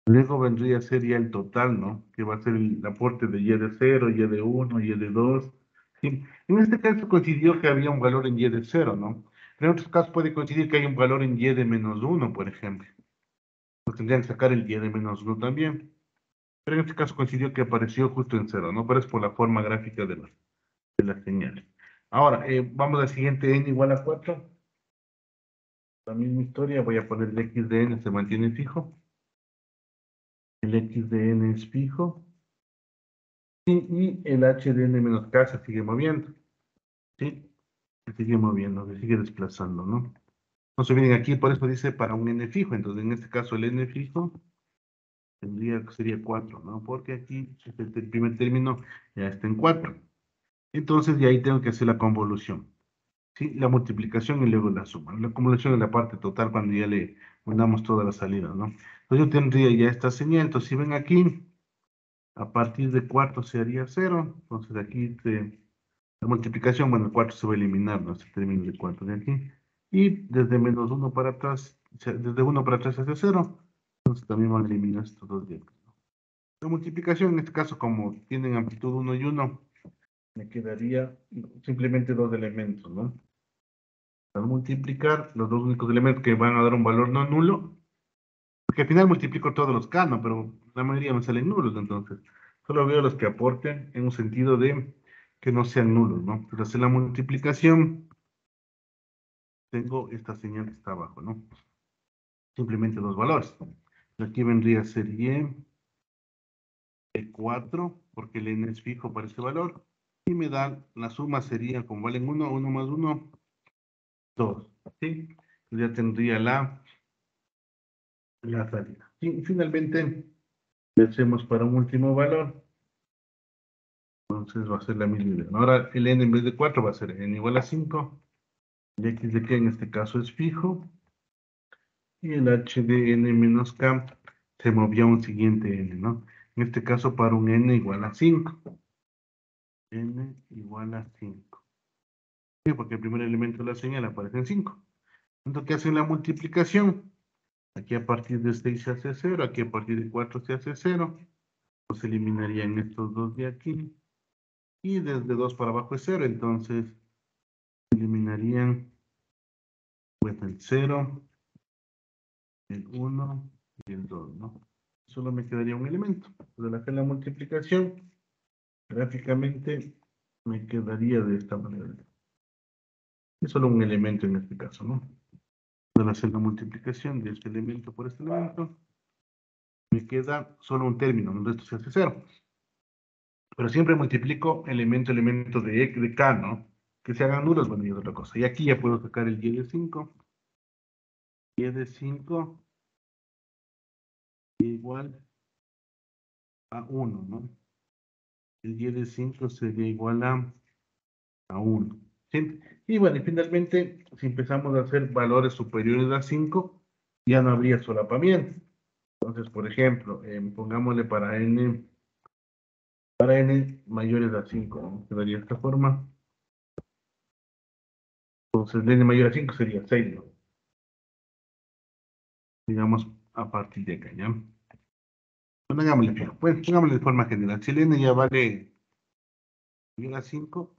Luego vendría a ser ya el total, ¿no? Que va a ser el aporte de y de 0, y de 1, y de 2. Sí. En este caso coincidió que había un valor en y de 0, ¿no? Pero en otros casos puede coincidir que hay un valor en y de menos 1, por ejemplo. Pues tendrían que sacar el y de menos 1 también. Pero en este caso coincidió que apareció justo en 0, ¿no? Pero es por la forma gráfica de la señal. Ahora, vamos al siguiente, n igual a 4. La misma historia, voy a poner el x de n, se mantiene fijo. El x de n es fijo. Y el h de n menos k se sigue moviendo. ¿Sí? Se sigue moviendo, se sigue desplazando, ¿no? No se olviden aquí, por eso dice para un n fijo. Entonces, en este caso, el n fijo sería 4, ¿no? Porque aquí el primer término ya está en 4. Entonces, de ahí tengo que hacer la convolución. ¿Sí? La multiplicación y luego la suma. La acumulación es la parte total cuando ya le unamos todas las salidas, ¿no? Entonces yo tendría ya esta señal. Entonces si ven aquí, a partir de 4 se haría 0. Entonces aquí la multiplicación, bueno, el 4 se va a eliminar, ¿no? Este término de 4 de aquí. Y desde menos 1 para atrás, desde 1 para atrás hacia 0. Entonces también van a eliminar estos dos de aquí, ¿no? La multiplicación, en este caso, como tienen amplitud 1 y 1, me quedaría simplemente dos elementos, ¿no? Al multiplicar los dos únicos elementos que van a dar un valor no nulo, porque al final multiplico todos los K, ¿no? Pero la mayoría me salen nulos, entonces solo veo los que aporten en un sentido de que no sean nulos, ¿no? Entonces en la multiplicación tengo esta señal que está abajo, ¿no? Simplemente dos valores. Aquí vendría a ser y de 4, porque el n es fijo para ese valor, y me dan, la suma sería, como valen 1, 1 más 1, 2, ¿sí? Entonces ya tendría la salida. Y finalmente, le hacemos para un último valor. Entonces va a ser la misma idea. Ahora el n en vez de 4 va a ser n igual a 5. El x de k en este caso es fijo. Y el h de n menos k se movió a un siguiente n, ¿no? En este caso para un n igual a 5. N igual a 5. Sí, porque el primer elemento de la señal aparece en 5. Entonces, ¿qué hace la multiplicación? Aquí a partir de 6 se hace 0, aquí a partir de 4 se hace 0. Pues eliminarían estos dos de aquí. Y desde 2 para abajo es 0, entonces eliminarían pues el 0, el 1 y el 2, ¿no? Solo me quedaría un elemento. De la multiplicación, gráficamente me quedaría de esta manera. Es solo un elemento en este caso, ¿no? Al hacer la multiplicación de este elemento por este elemento, me queda solo un término, el resto se hace 0. Pero siempre multiplico elemento, elemento de k, ¿no? Que se hagan nulos, bueno, y es otra cosa. Y aquí ya puedo sacar el y de 5. Y de 5 igual a 1, ¿no? El y de 5 sería igual a 1. ¿Sí? Y bueno, y finalmente, si empezamos a hacer valores superiores a 5, ya no habría solapamiento. Entonces, por ejemplo, pongámosle para n mayores a 5, ¿no? Quedaría de esta forma. Entonces, n mayor a 5 sería 6, ¿no? Digamos, a partir de acá, ¿ya? Bueno, hagámosle fijo. Pues, pongámosle de forma general. Si el n ya vale mayor a 5,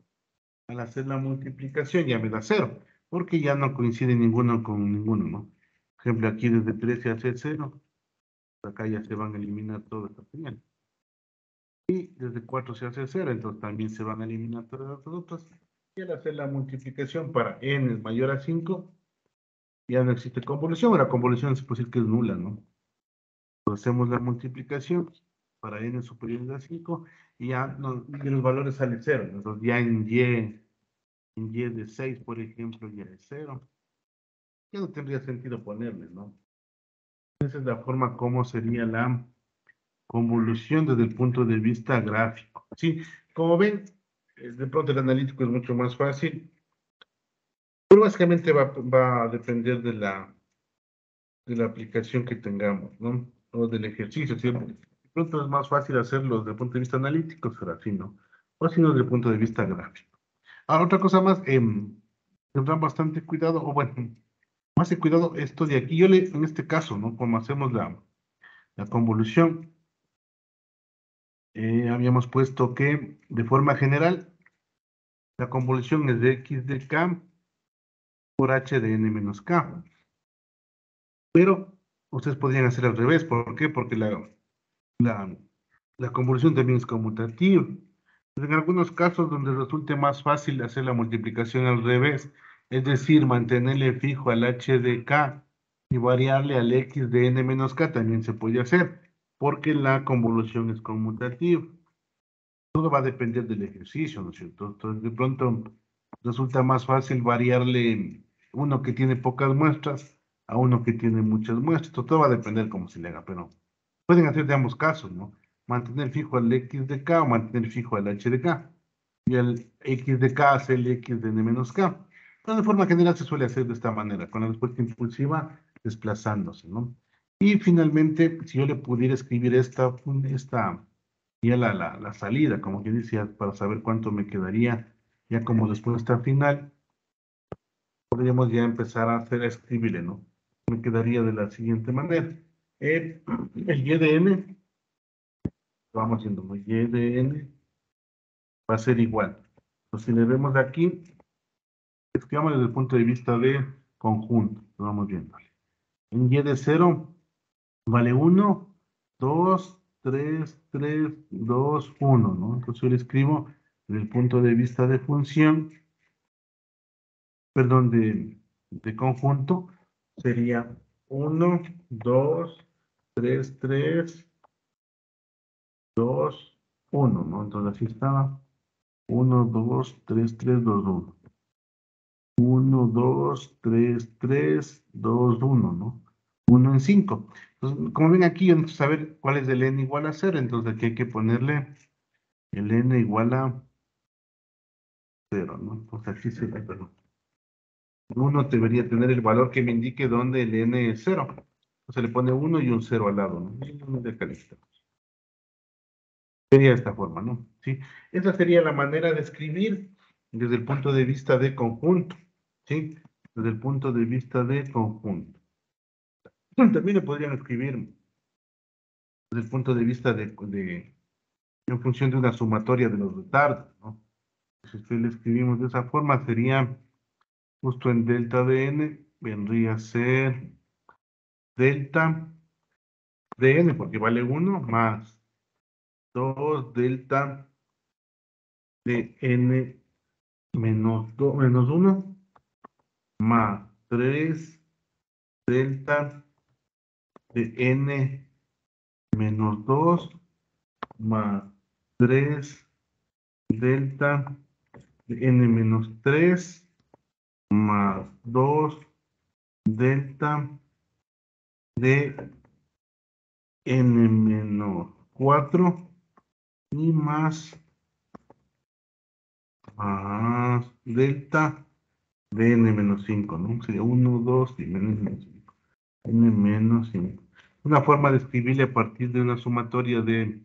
al hacer la multiplicación ya me da 0, porque ya no coincide ninguno con ninguno, ¿no? Por ejemplo, aquí desde 3 se hace 0, acá ya se van a eliminar todas estas señales. Y desde 4 se hace 0, entonces también se van a eliminar todas las otras. Y al hacer la multiplicación para n es mayor a 5, ya no existe convolución, la convolución se puede decir que es nula, ¿no? Entonces hacemos la multiplicación para n superior a 5 y ya y los valores salen 0, entonces ya en y de 6, por ejemplo, ya es 0. Ya no tendría sentido ponerle, ¿no? Esa es la forma como sería la convolución desde el punto de vista gráfico. ¿Sí? Como ven, de pronto el analítico es mucho más fácil, pero básicamente va a depender de la aplicación que tengamos, ¿no? O del ejercicio, ¿sí? De pronto es más fácil hacerlo desde el punto de vista analítico, será así, ¿no? O si no, desde el punto de vista gráfico. Ahora, otra cosa más, tendrán bastante cuidado, o bueno, más de cuidado esto de aquí. En este caso, ¿no? Como hacemos la convolución, habíamos puesto que, de forma general, la convolución es de x de k por h de n menos k. Pero ustedes podrían hacer al revés. ¿Por qué? Porque la, la convolución también es conmutativa. En algunos casos donde resulte más fácil hacer la multiplicación al revés, es decir, mantenerle fijo al h de k y variarle al x de n menos k, también se puede hacer, porque la convolución es conmutativa. Todo va a depender del ejercicio, ¿no es cierto? Entonces, de pronto resulta más fácil variarle uno que tiene pocas muestras a uno que tiene muchas muestras. Todo va a depender cómo se le haga, pero pueden hacer de ambos casos, ¿no? Mantener fijo al x de k o mantener fijo al h de k. Y el x de k hace el x de n menos k. Pero de forma general se suele hacer de esta manera, con la respuesta impulsiva desplazándose, ¿no? Y finalmente, si yo le pudiera escribir esta ya la salida, como que decía, para saber cuánto me quedaría ya como respuesta final, podríamos ya empezar a hacer escribirle, ¿no? Me quedaría de la siguiente manera. El y de n, vamos haciendo, ¿no? Y de n va a ser igual. Entonces, si le vemos de aquí, escribamos desde el punto de vista de conjunto, lo vamos viendo. En y de 0 vale 1, 2, 3, 2, 1, ¿no? Entonces yo le escribo desde el punto de vista de función, perdón, de conjunto, sería 1, 2, 3, 2, 1, ¿no? Entonces así estaba. 1, 2, 3, 2, 1. 1, 2, 3, 2, 1, ¿no? 1 en 5. Entonces, como ven aquí, yo necesito saber cuál es el n igual a 0. Entonces aquí hay que ponerle el n igual a 0, ¿no? Entonces aquí se, perdón. 1 debería tener el valor que me indique dónde el n es 0. Entonces le pone 1 y un 0 al lado, ¿no? Y uno de calista. Sería de esta forma, ¿no? ¿Sí? Esa sería la manera de escribir desde el punto de vista de conjunto, ¿sí? Desde el punto de vista de conjunto. También le podrían escribir desde el punto de vista en función de una sumatoria de los retardos, ¿no? Si le escribimos de esa forma, sería justo en delta de n, vendría a ser delta de n, porque vale 1 más 2 delta de n menos 1 más 3 delta de n menos 2 más 3 delta de n menos 3 más 2 delta de n menos 4 y más delta de n menos 5, ¿no? Sería 1, 2 y menos 5. N menos 5. Una forma de escribirle a partir de una sumatoria de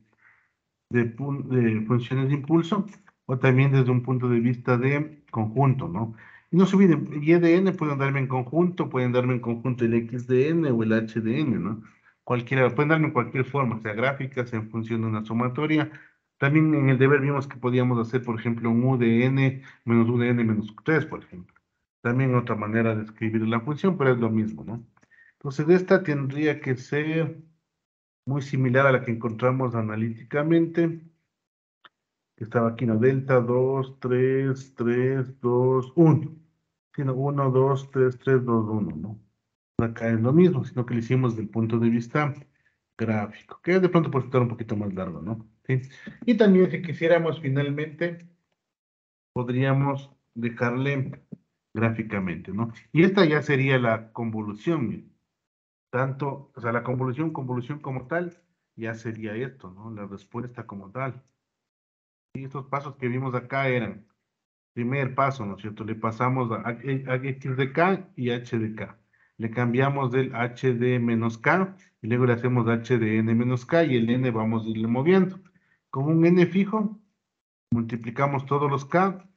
funciones de impulso, o también desde un punto de vista de conjunto, ¿no? Y no se olviden, y de n pueden darme en conjunto, pueden darme en conjunto el x de n o el h de n, ¿no? Cualquiera, pueden darme en cualquier forma, sea gráfica, sea en función de una sumatoria. También en el deber vimos que podíamos hacer, por ejemplo, un u de n menos u de n menos 3, por ejemplo. También otra manera de escribir la función, pero es lo mismo, ¿no? Entonces, esta tendría que ser muy similar a la que encontramos analíticamente, que estaba aquí, ¿no? Delta 2, 3, 3, 2, 1. Sino 1, 2, 3, 3, 2, 1, ¿no? Acá es lo mismo, sino que lo hicimos desde el punto de vista gráfico, que de pronto puede estar un poquito más largo, ¿no? ¿Sí? Y también si quisiéramos finalmente, podríamos dejarle gráficamente, ¿no? Y esta ya sería la convolución, miren. Tanto, o sea, la convolución como tal, ya sería esto, ¿no? La respuesta como tal. Y estos pasos que vimos acá eran, primer paso, ¿no es cierto? Le pasamos a x de k y h de k. Le cambiamos del h de menos k y luego le hacemos h de n menos k y el n vamos a irle moviendo. Con un n fijo, multiplicamos todos los k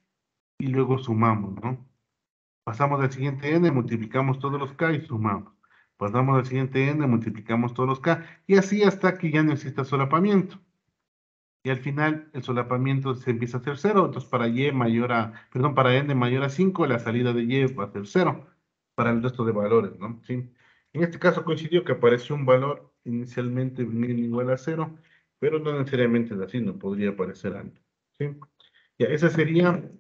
y luego sumamos, ¿no? Pasamos al siguiente n, multiplicamos todos los k y sumamos. Pasamos al siguiente n, multiplicamos todos los k y así hasta que ya no exista solapamiento. Y al final el solapamiento se empieza a hacer cero, entonces para n mayor a 5, la salida de y va a ser cero para el resto de valores, ¿no? ¿Sí? En este caso coincidió que apareció un valor inicialmente igual a cero, pero no necesariamente es así, no podría aparecer antes, ¿sí? Ya, esa sería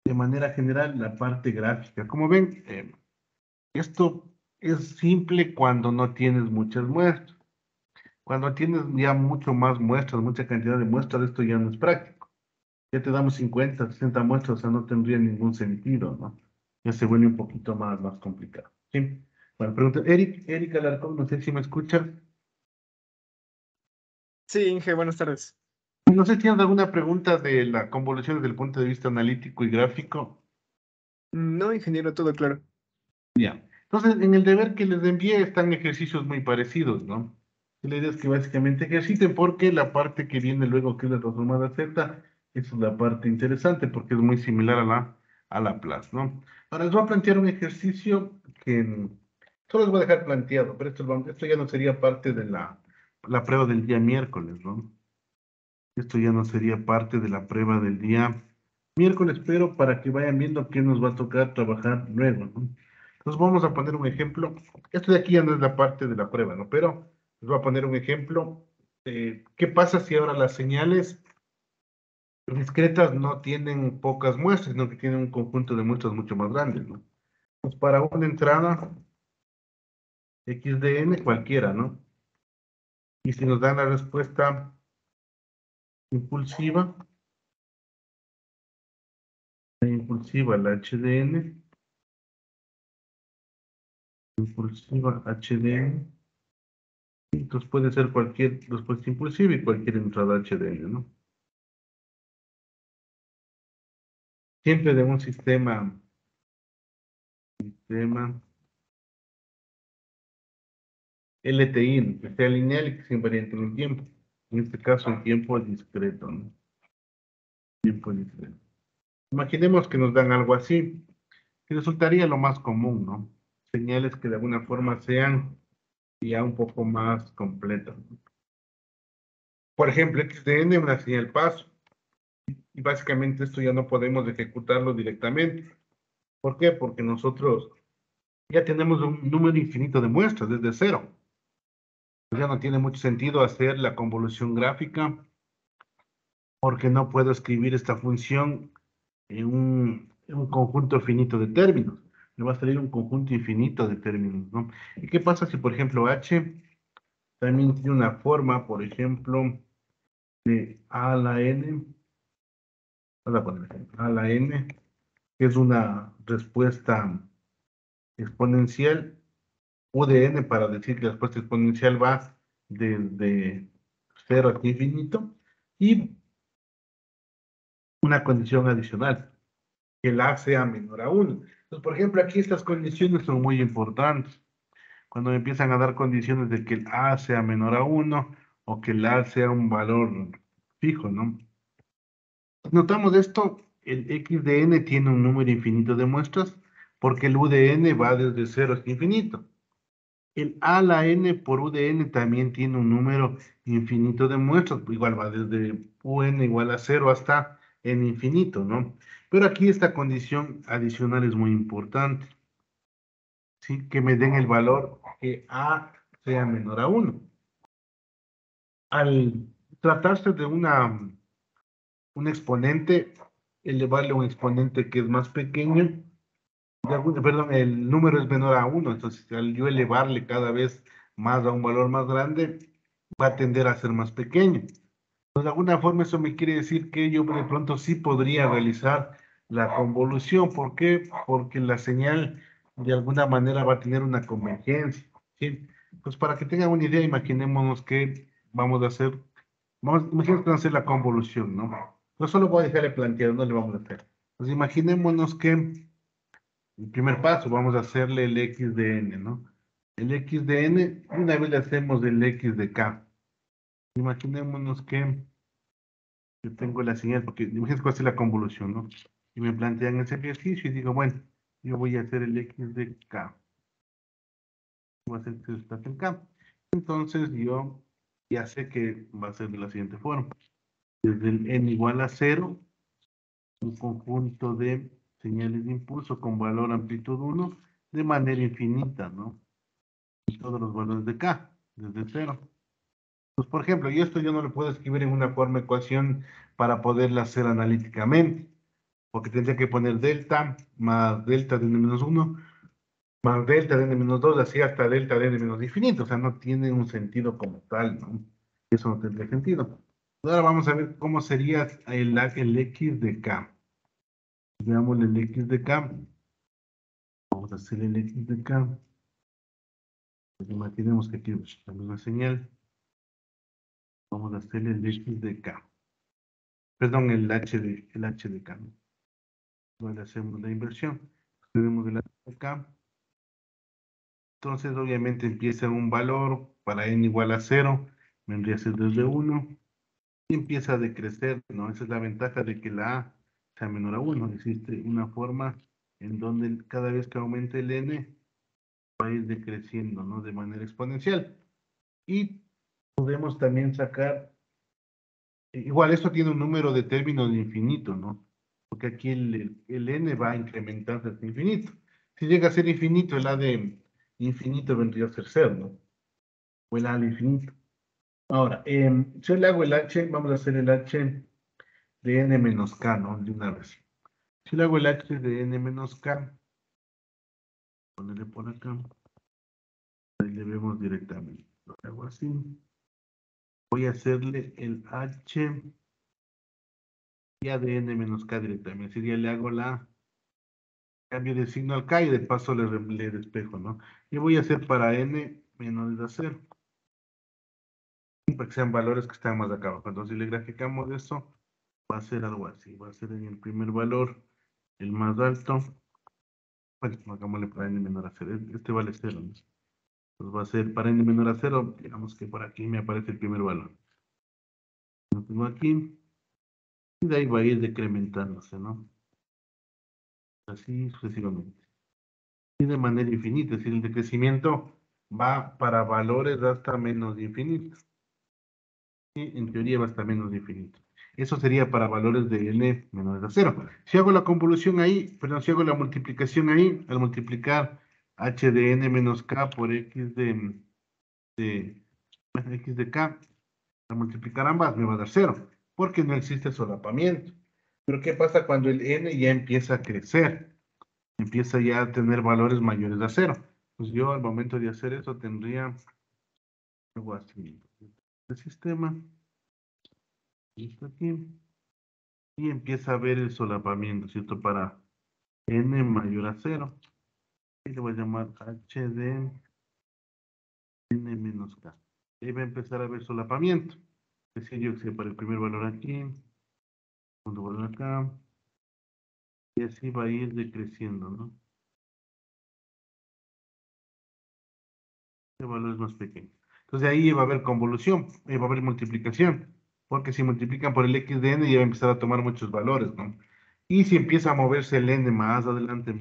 de manera general la parte gráfica. Como ven, esto es simple cuando no tienes muchas muestras. Cuando tienes ya mucho más muestras, mucha cantidad de muestras, esto ya no es práctico. Ya te damos 50, 60 muestras, o sea, no tendría ningún sentido, ¿no? Ya se vuelve un poquito más complicado. ¿Sí? Bueno, pregunta, Eric Alarcón, no sé si me escuchas. Sí, Inge, buenas tardes. No sé si tienes alguna pregunta de la convolución desde el punto de vista analítico y gráfico. No, ingeniero, todo claro. Ya. Entonces, en el deber que les envié están ejercicios muy parecidos, ¿no? Y la idea es que básicamente ejerciten porque la parte que viene luego, que es la transformada Z, esa es la parte interesante porque es muy similar a la plus, ¿no? Ahora les voy a plantear un ejercicio que solo les voy a dejar planteado, pero esto ya no sería parte de la prueba del día miércoles, ¿no? Esto ya no sería parte de la prueba del día miércoles, pero para que vayan viendo qué nos va a tocar trabajar luego, ¿no? Entonces vamos a poner un ejemplo. Esto de aquí ya no es la parte de la prueba, ¿no? Pero les voy a poner un ejemplo. ¿Qué pasa si ahora las señales discretas no tienen pocas muestras, sino que tienen un conjunto de muestras mucho más grandes, ¿no? Pues para una entrada x de n cualquiera, ¿no? Y si nos dan la respuesta impulsiva, la h de n, impulsiva HDN. Entonces puede ser cualquier respuesta impulsiva y cualquier entrada HDN, ¿no? Siempre de un sistema LTI, ¿no? Que sea lineal y que sea invariante en el tiempo. En este caso, el tiempo es discreto, ¿no? Tiempo discreto. Imaginemos que nos dan algo así, que resultaría lo más común, ¿no? Señales que de alguna forma sean ya un poco más completas, ¿no? Por ejemplo, x de n, una señal paso. Y básicamente esto ya no podemos ejecutarlo directamente. ¿Por qué? Porque nosotros ya tenemos un número infinito de muestras desde cero. Ya no tiene mucho sentido hacer la convolución gráfica porque no puedo escribir esta función en un conjunto finito de términos. Me va a salir un conjunto infinito de términos, ¿no? ¿Y qué pasa si, por ejemplo, h también tiene una forma, por ejemplo, de a a la n, vamos a poner a la n, que es una respuesta exponencial, U de n para decir que la respuesta exponencial va desde cero hasta infinito, y una condición adicional, que el a sea menor a 1. Entonces, por ejemplo, aquí estas condiciones son muy importantes. Cuando me empiezan a dar condiciones de que el a sea menor a 1 o que el a sea un valor fijo, ¿no? Notamos esto, el x de n tiene un número infinito de muestras porque el u de n va desde cero hasta infinito. El a a la n por u de n también tiene un número infinito de muestras, igual va desde un igual a cero hasta n infinito, ¿no? Pero aquí esta condición adicional es muy importante, ¿sí? Que me den el valor que a sea menor a 1. Al tratarse de un exponente, elevarle a un exponente que es más pequeño, perdón, el número es menor a 1, entonces al yo elevarle cada vez más a un valor más grande, va a tender a ser más pequeño. Pues de alguna forma eso me quiere decir que yo de pronto sí podría realizar la convolución. ¿Por qué? Porque la señal de alguna manera va a tener una convergencia, ¿sí? Pues para que tengan una idea, imaginémonos que vamos a hacer, imaginemos que vamos a hacer la convolución, ¿no? No solo voy a dejarle planteado, no le vamos a hacer. Pues imaginémonos que el primer paso, vamos a hacerle el x de n, ¿no? El x de n, una vez le hacemos el x de k. Imaginémonos que yo tengo la señal, porque imagínense cuál es la convolución, ¿no? Y me plantean ese ejercicio y digo, bueno, yo voy a hacer el x de k. Voy a hacer que se desplace en k. Entonces yo ya sé que va a ser de la siguiente forma. Desde el n igual a 0, un conjunto de señales de impulso con valor amplitud 1 de manera infinita, ¿no? Y todos los valores de k, desde 0. Pues, por ejemplo, y esto yo no lo puedo escribir en una forma de ecuación para poderla hacer analíticamente, porque tendría que poner delta más delta de n-1 más delta de n-2, así hasta delta de n infinito, o sea, no tiene un sentido como tal, ¿no? Eso no tendría sentido. Ahora vamos a ver cómo sería el x de k. Veamos el x de k. Vamos a hacer el x de k. Pues imaginemos que aquí es la misma señal. Vamos a hacer el x de k. Perdón, el h de k, ¿no? Ahora hacemos la inversión. Tenemos el h de k. Entonces, obviamente, empieza un valor para n igual a 0. Vendría a ser desde 1. Y empieza a decrecer, ¿no? Esa es la ventaja de que la A sea menor a 1. Existe una forma en donde cada vez que aumente el n, va a ir decreciendo, ¿no? De manera exponencial. Y podemos también sacar, igual esto tiene un número de términos de infinito, ¿no? Porque aquí el n va incrementando hasta infinito. Si llega a ser infinito, el a de infinito vendría a ser 0, ¿no? O el a al infinito. Ahora, si yo le hago el h, vamos a hacer el h de n menos k, ¿no? De una vez. Si le hago el h de n menos k, ponerle por acá, ahí le vemos directamente. Lo hago así. Voy a hacerle el h ya de n menos k directamente. Si ya le hago la cambio de signo al k y de paso le despejo, ¿no? Y voy a hacer para n menos de 0. Para que sean valores que están más acá abajo. Entonces, si le graficamos eso, va a ser algo así. Va a ser en el primer valor el más alto. Bueno, hagámosle para n menor a 0. Este vale 0, ¿no? Pues va a ser para n menor a 0, digamos que por aquí me aparece el primer valor. Lo tengo aquí. Y de ahí va a ir decrementándose, ¿no? Así sucesivamente. Y de manera infinita, es decir, el decrecimiento va para valores hasta menos de infinito. Y en teoría va hasta menos de infinito. Eso sería para valores de n menores a 0. Si hago la convolución ahí, perdón, si hago la multiplicación ahí, al multiplicar h de n menos k por x x de k, al multiplicar ambas me va a dar 0, porque no existe solapamiento. Pero ¿qué pasa cuando el n ya empieza a crecer? Empieza ya a tener valores mayores a 0. Pues yo al momento de hacer eso tendría algo así. El sistema, listo aquí, y empieza a ver el solapamiento, ¿cierto? Para n mayor a 0. Y le voy a llamar h de n menos k. Ahí va a empezar a ver solapamiento. Es decir, yo que sé, para el primer valor aquí, segundo valor acá, y así va a ir decreciendo, ¿no? De valores más pequeños. Entonces ahí va a haber convolución, va a haber multiplicación, porque si multiplican por el x de n ya va a empezar a tomar muchos valores, ¿no? Y si empieza a moverse el n más adelante,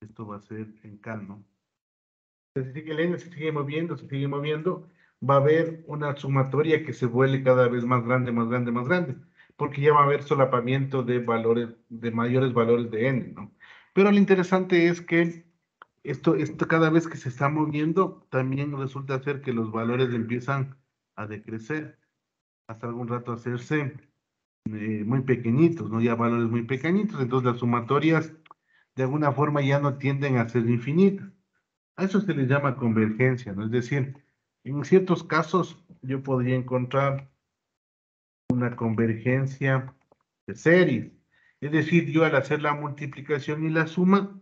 esto va a ser en k, ¿no? Entonces, si el n se sigue moviendo, va a haber una sumatoria que se vuelve cada vez más grande, más grande, más grande, porque ya va a haber solapamiento de valores, de mayores valores de n, ¿no? Pero lo interesante es que esto cada vez que se está moviendo, también resulta ser que los valores empiezan a decrecer, hasta algún rato hacerse muy pequeñitos, ¿no? Ya valores muy pequeñitos, entonces las sumatorias de alguna forma ya no tienden a ser infinitas. A eso se le llama convergencia, ¿no? Es decir, en ciertos casos yo podría encontrar una convergencia de series. Es decir, yo al hacer la multiplicación y la suma,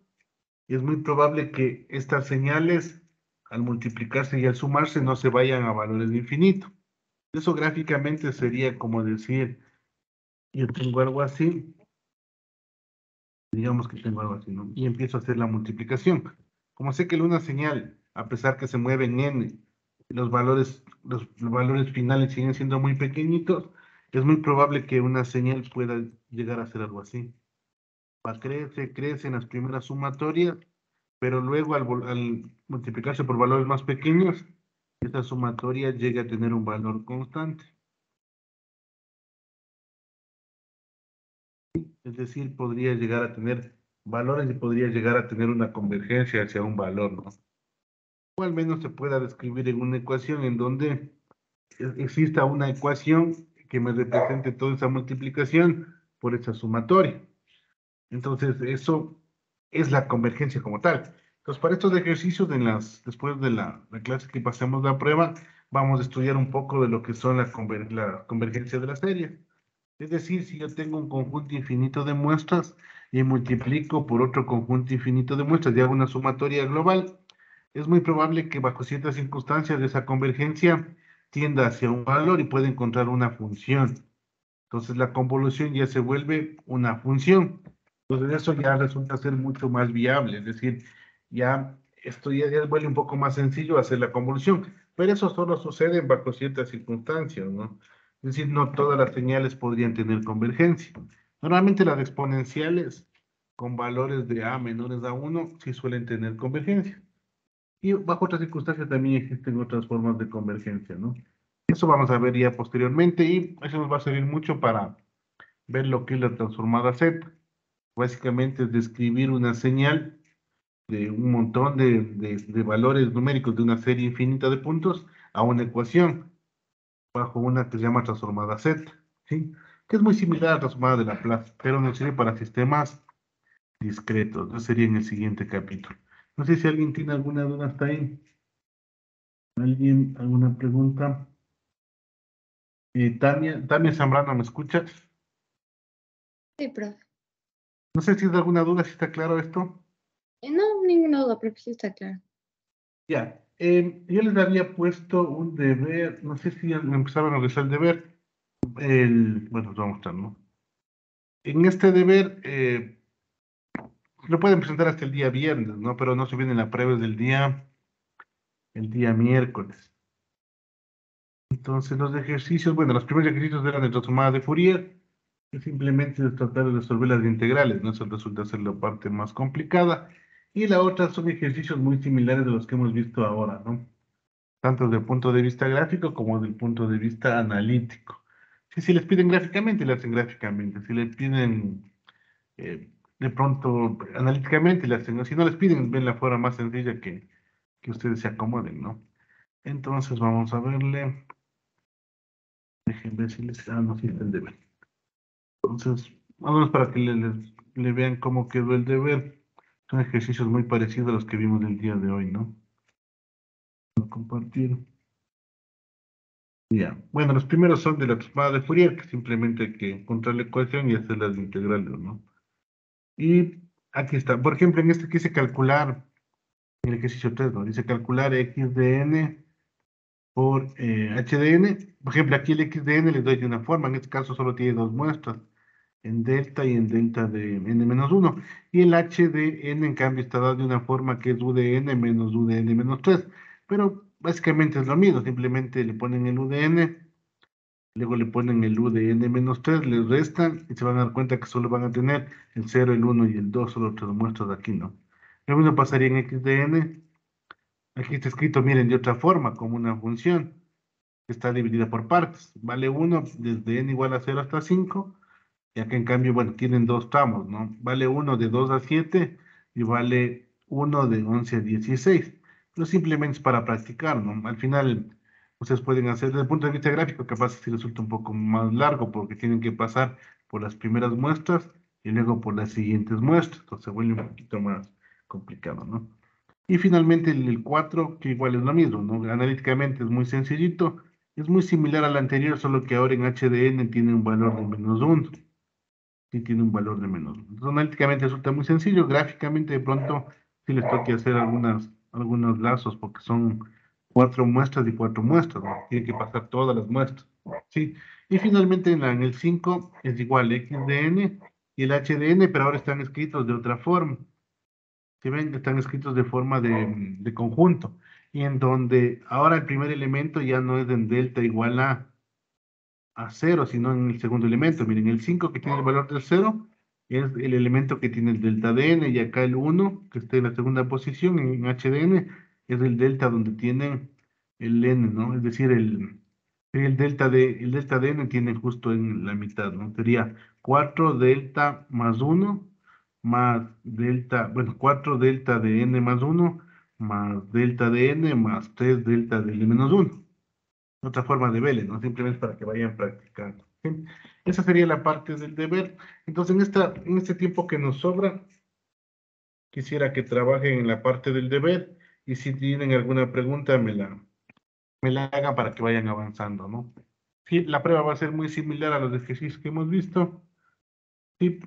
es muy probable que estas señales al multiplicarse y al sumarse no se vayan a valores de infinito. Eso gráficamente sería como decir, yo tengo algo así, digamos que tengo algo así, ¿no? Y empiezo a hacer la multiplicación. Como sé que una señal, a pesar que se mueve en n, los valores finales siguen siendo muy pequeñitos, es muy probable que una señal pueda llegar a ser algo así. Crece en las primeras sumatorias, pero luego al multiplicarse por valores más pequeños, esta sumatoria llega a tener un valor constante. Es decir, podría llegar a tener valores y podría llegar a tener una convergencia hacia un valor, ¿no? O al menos se pueda describir en una ecuación en donde exista una ecuación que me represente toda esa multiplicación por esa sumatoria. Entonces, eso es la convergencia como tal. Entonces, para estos ejercicios, después de la clase que pasemos la prueba, vamos a estudiar un poco de lo que son la convergencia de las series. Es decir, si yo tengo un conjunto infinito de muestras y multiplico por otro conjunto infinito de muestras y hago una sumatoria global, es muy probable que bajo ciertas circunstancias de esa convergencia tienda hacia un valor y pueda encontrar una función. Entonces la convolución ya se vuelve una función. Entonces eso ya resulta ser mucho más viable, es decir, esto ya vuelve un poco más sencillo hacer la convolución, pero eso solo sucede bajo ciertas circunstancias, ¿no? Es decir, no todas las señales podrían tener convergencia. Normalmente las exponenciales con valores de a menores a 1 sí suelen tener convergencia. Y bajo otras circunstancias también existen otras formas de convergencia, ¿no? Eso vamos a ver ya posteriormente y eso nos va a servir mucho para ver lo que es la transformada Z. Básicamente es describir una señal de un montón de valores numéricos de una serie infinita de puntos a una ecuación bajo una que se llama transformada Z, ¿sí? Que es muy similar a la transformada de Laplace, pero nos sirve para sistemas discretos. Eso sería en el siguiente capítulo. No sé si alguien tiene alguna duda hasta ahí. ¿Alguien, alguna pregunta? Tania Zambrano, ¿me escuchas? Sí, profe. No sé si es alguna duda, si está claro esto. No, ninguna duda, profe, sí está claro. Ya, yo les había puesto un deber, no sé si ya me empezaron a realizar el deber, bueno, os voy a mostrar, ¿no? En este deber, lo pueden presentar hasta el día viernes, ¿no? Pero no se viene la prueba del el día miércoles. Entonces, los ejercicios, bueno, los primeros ejercicios eran de transformada de Fourier, que simplemente es tratar de resolver las integrales, ¿no? Eso resulta ser la parte más complicada. Y la otra son ejercicios muy similares de los que hemos visto ahora, ¿no? Tanto desde el punto de vista gráfico como desde el punto de vista analítico. Si les piden gráficamente, le hacen gráficamente. Si les piden de pronto analíticamente, le hacen. Si no les piden, ven la forma más sencilla que ustedes se acomoden, ¿no? Entonces vamos a verle. Déjenme ver si les... Ah, no, sí está el deber. Entonces, vamos para que le vean cómo quedó el deber. Son ejercicios muy parecidos a los que vimos el día de hoy, ¿no? Voy a compartir. Ya. Bueno, los primeros son de la transformada de Fourier, que simplemente hay que encontrar la ecuación y hacer las integrales, ¿no? Y aquí está. Por ejemplo, en este quise calcular, en el ejercicio 3, ¿no? Dice calcular x de n por h de n. Por ejemplo, aquí el x de n le doy de una forma. En este caso solo tiene dos muestras, en delta y en delta de n menos 1. Y el h de n, en cambio, está dado de una forma que es u de n menos u de n menos 3. Pero básicamente es lo mismo. Simplemente le ponen el u de n. Luego le ponen el u de n menos 3, le restan y se van a dar cuenta que solo van a tener el 0, el 1 y el 2, solo te lo muestro de aquí, ¿no? Lo mismo pasaría en x de n. Aquí está escrito, miren, de otra forma, como una función que está dividida por partes. Vale 1 desde n igual a 0 hasta 5. Y acá en cambio, bueno, tienen dos tramos, ¿no? Vale 1 de 2 a 7 y vale 1 de 11 a 16. Pero simplemente es para practicar, ¿no? Al final, ustedes pueden hacer, desde el punto de vista gráfico, capaz si resulta un poco más largo porque tienen que pasar por las primeras muestras y luego por las siguientes muestras. Entonces se vuelve un poquito más complicado, ¿no? Y finalmente el 4, que igual es lo mismo, ¿no? Analíticamente es muy sencillito, es muy similar al anterior, solo que ahora en HDN tiene un valor de menos 1. Sí tiene un valor de menos 1. Entonces, analíticamente resulta muy sencillo, gráficamente de pronto sí les toque hacer algunas algunos lazos porque son 4 muestras y 4 muestras, ¿no? Tiene que pasar todas las muestras, ¿sí? Y finalmente en el 5 es igual x de n y el h de n, pero ahora están escritos de otra forma. Si ven, están escritos de forma de conjunto. Y en donde ahora el primer elemento ya no es en delta igual a cero, sino en el segundo elemento. Miren, el 5 que tiene el valor del cero es el elemento que tiene el delta de n, y acá el uno que está en la segunda posición, en h de n, es el delta donde tienen el n, ¿no? Es decir, el delta de n tiene justo en la mitad, ¿no? Sería 4 delta más uno más delta, bueno, 4 delta de n más uno más delta de n más 3 delta de n menos uno. Otra forma de verle, ¿no? Simplemente para que vayan practicando. ¿Sí? Esa sería la parte del deber. Entonces, en este tiempo que nos sobra, quisiera que trabajen en la parte del deber, y si tienen alguna pregunta, me la hagan para que vayan avanzando, ¿no? Sí, la prueba va a ser muy similar a los ejercicios que hemos visto. Sí,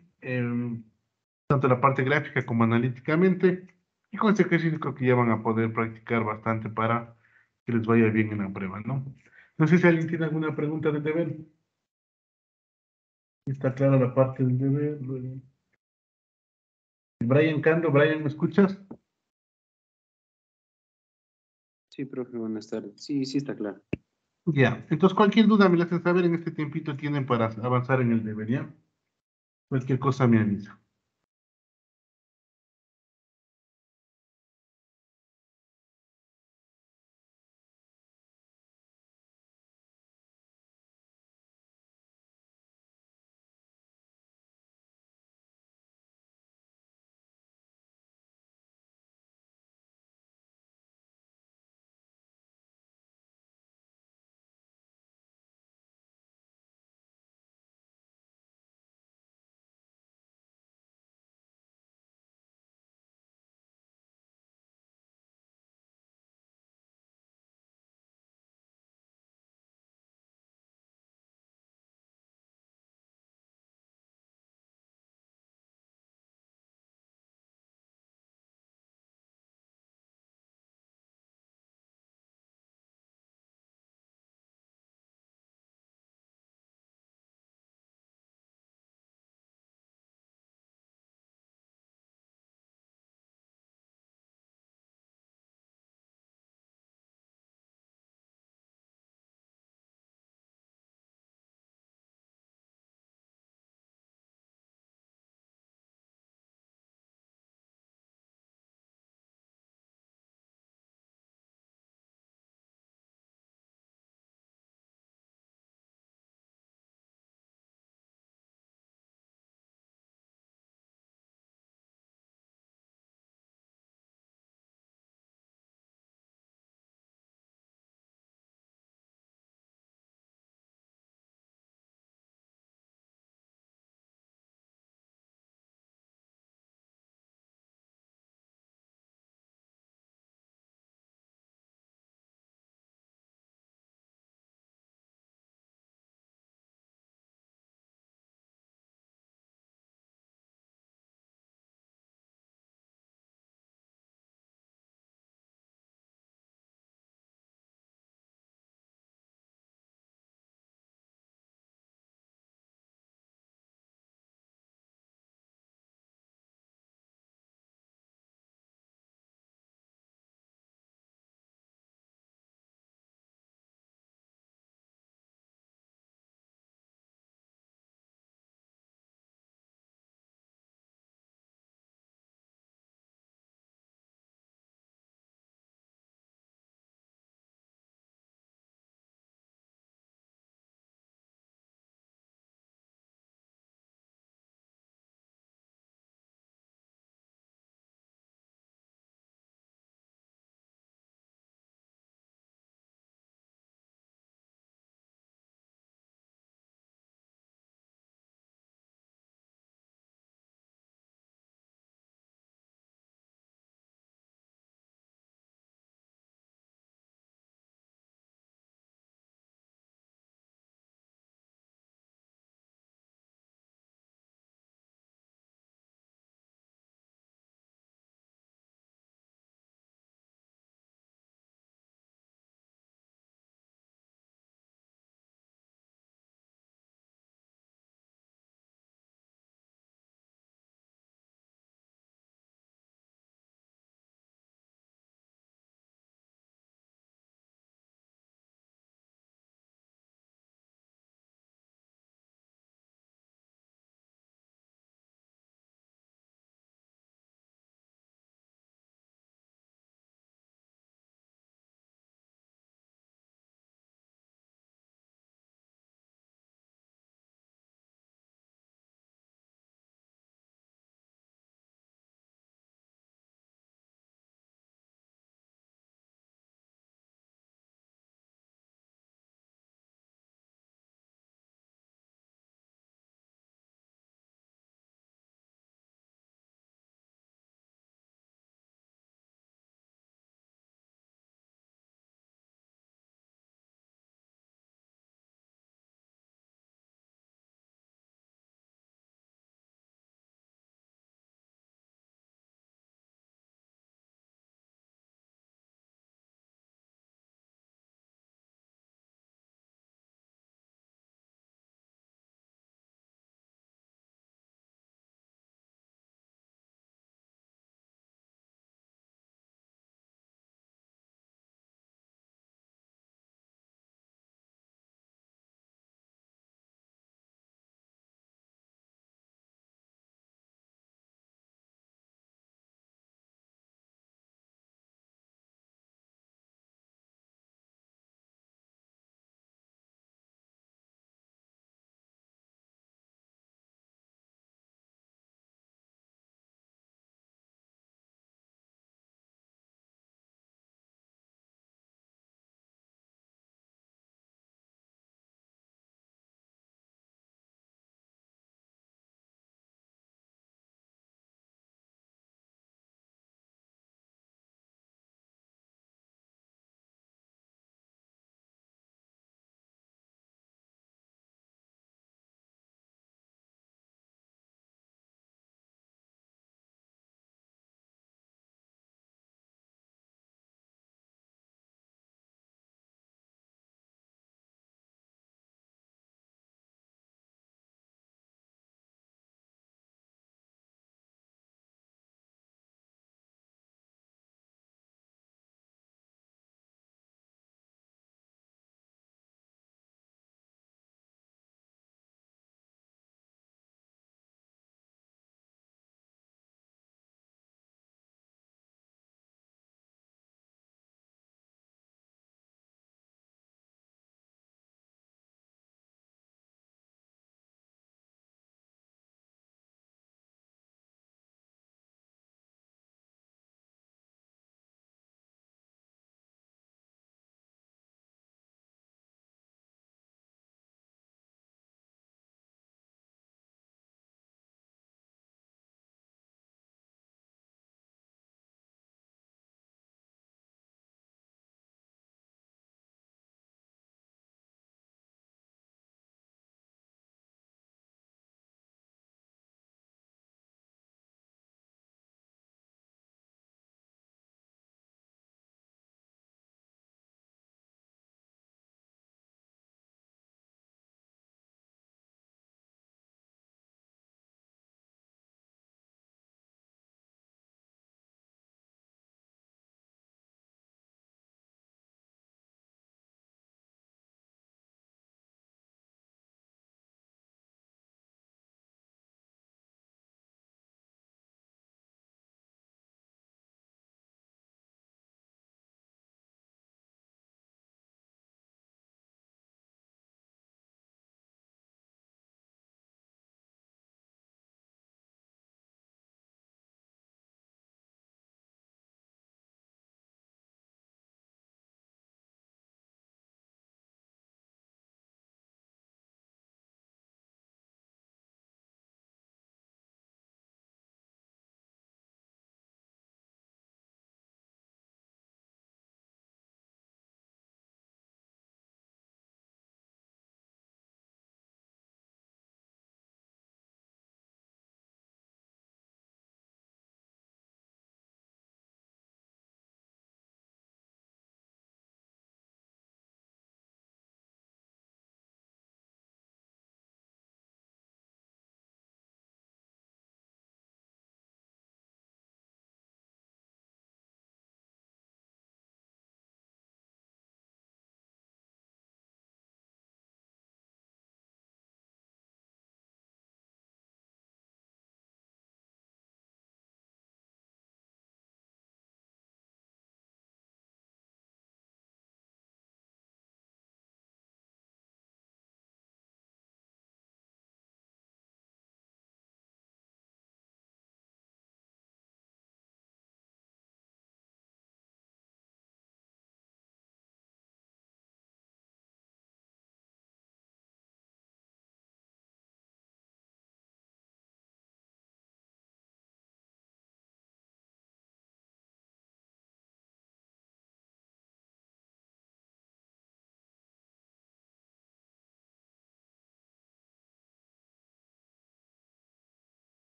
tanto la parte gráfica como analíticamente. Y con este ejercicio creo que ya van a poder practicar bastante para que les vaya bien en la prueba, ¿no? No sé si alguien tiene alguna pregunta del deber. Está clara la parte del deber. Brian Cando, Brian, ¿me escuchas? Sí, profe, buenas tardes. Sí, sí está claro. Ya, entonces cualquier duda me la hacen saber, en este tiempito tienen para avanzar en el deber, ¿ya? Cualquier cosa me avisa.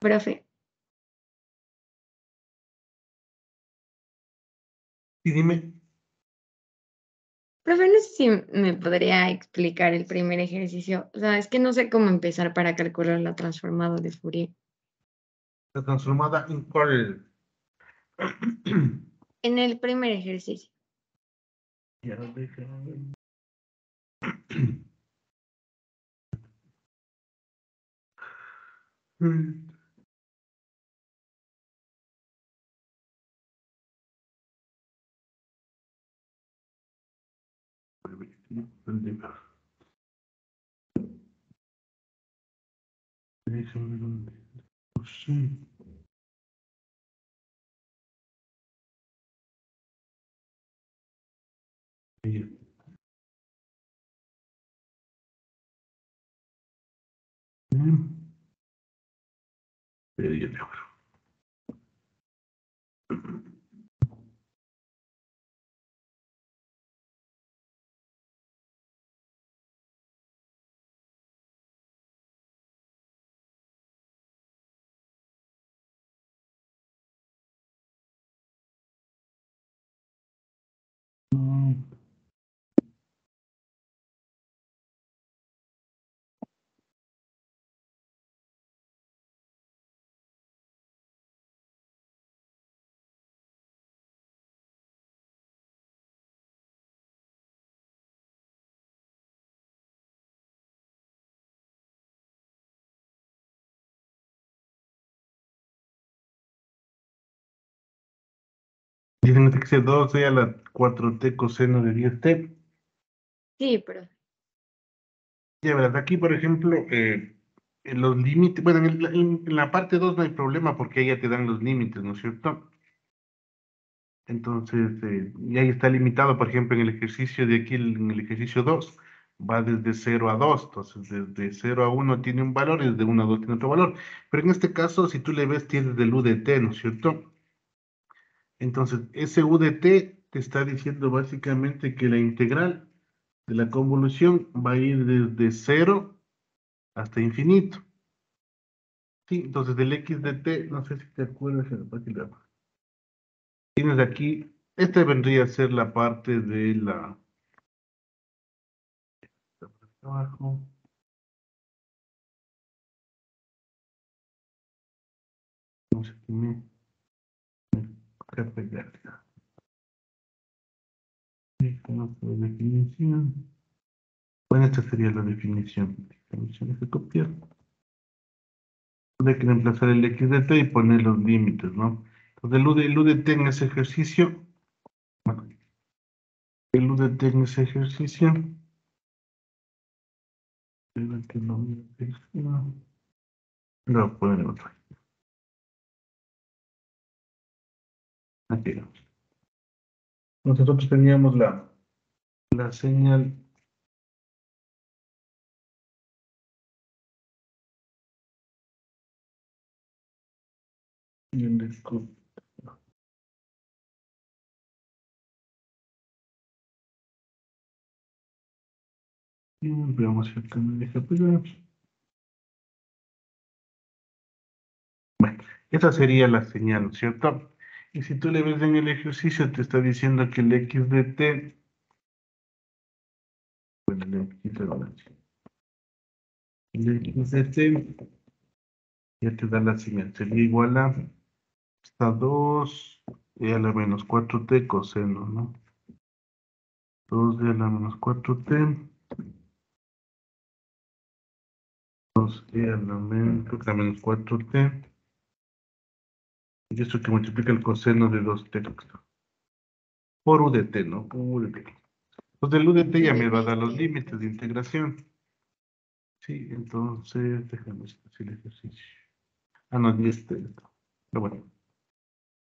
Profe, Y dime, profe, no sé si me podría explicar el primer ejercicio. O sea, es que no sé cómo empezar para calcular la transformada de Fourier. la transformada en cuál. En el primer ejercicio. Ya, déjame. Déjame dónde. Sí. Ahí. Pero ya te abro. Dicen que sea 2 a la 4t coseno de 10t. Sí, profe. Ya verás, aquí, por ejemplo, en los límites, bueno, en la parte 2 no hay problema porque ahí ya te dan los límites, ¿no es cierto? Entonces, y ahí está limitado, por ejemplo, en el ejercicio de aquí, en el ejercicio 2 va desde 0 a 2, entonces desde 0 a 1 tiene un valor y desde 1 a 2 tiene otro valor. Pero en este caso, si tú le ves, tienes del u de t, ¿no es cierto? Entonces, ese u de t te está diciendo básicamente que la integral de la convolución va a ir desde 0 hasta infinito. Sí, entonces del x de t, no sé si te acuerdas, tienes aquí, esta vendría a ser la parte de la abajo. No sé qué me pegar. Sí, conozco la definición. Bueno, esta sería la definición. Definición de copiar. Hay que reemplazar el x de t y poner los límites, ¿no? Entonces el u de t en ese ejercicio, bueno, el u de t en ese ejercicio, el que no me no, lo voy a poner en otro. Aquí. Nosotros teníamos la señal y el escudo. Y veamos si acá me deja pegar. Bueno, esa sería la señal, ¿no es cierto? Y si tú le ves en el ejercicio, te está diciendo que el x de t, bueno, el x de t ya te da la señal, sería igual a hasta 2 y a la menos 4t coseno, ¿no? 2 de a la menos 4t, 2 de a la menos 4t, y esto que multiplica el coseno de 2t por u de t, ¿no? Por u de t. Entonces el u de t ya me va a dar los límites de integración. Sí, entonces, déjame hacer el ejercicio. Ah, no, 10t. Pero bueno,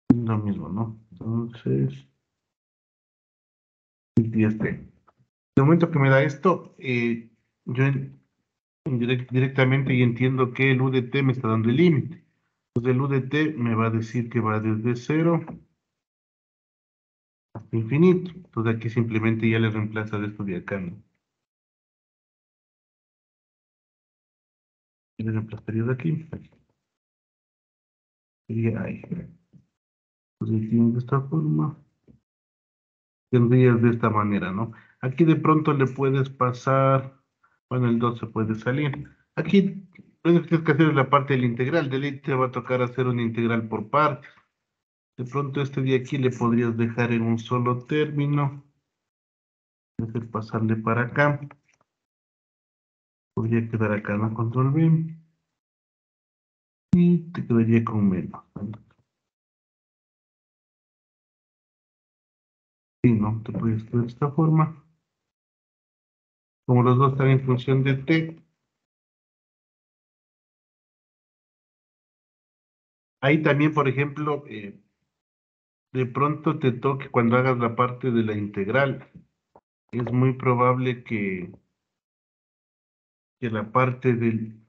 es lo mismo, ¿no? Entonces, 10t. De momento que me da esto, yo directamente y entiendo que el u de t me está dando el límite. Entonces el u de t me va a decir que va desde 0 hasta infinito. Entonces aquí simplemente ya le reemplaza de esto de acá, ¿no? Y le reemplazaría de aquí. sería ahí. Entonces tienes de esta forma. Tendrías de esta manera, ¿no? Aquí de pronto le puedes pasar, bueno, el 2 se puede salir. Aquí lo que tienes que hacer es la parte del integral. De ley te va a tocar hacer un integral por partes. De pronto este de aquí le podrías dejar en un solo término. Hacer pasarle para acá. Podría quedar acá, ¿no? Control B. Y te quedaría con menos. Sí, ¿no? Te puedes hacer de esta forma. Como los dos están en función de t, ahí también, por ejemplo, de pronto te toque cuando hagas la parte de la integral. Es muy probable que la parte del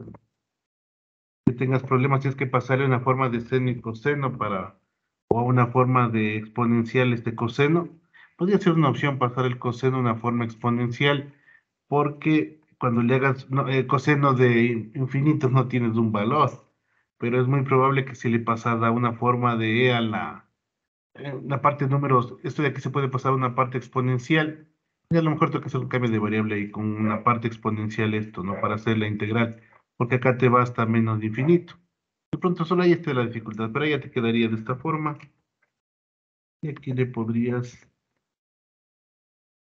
que tengas problemas, tienes que pasarle una forma de seno y coseno para, o una forma de exponencial este coseno. Podría ser una opción pasar el coseno a una forma exponencial, porque cuando le hagas coseno de infinito no tienes un valor, pero es muy probable que si le pasas a una forma de e a la parte de números, esto de aquí se puede pasar a una parte exponencial, y a lo mejor tengo que hacer un cambio de variable ahí con una parte exponencial esto, ¿no? Para hacer la integral, porque acá te va hasta menos de infinito. De pronto solo ahí está la dificultad, pero ahí ya te quedaría de esta forma. Y aquí le podrías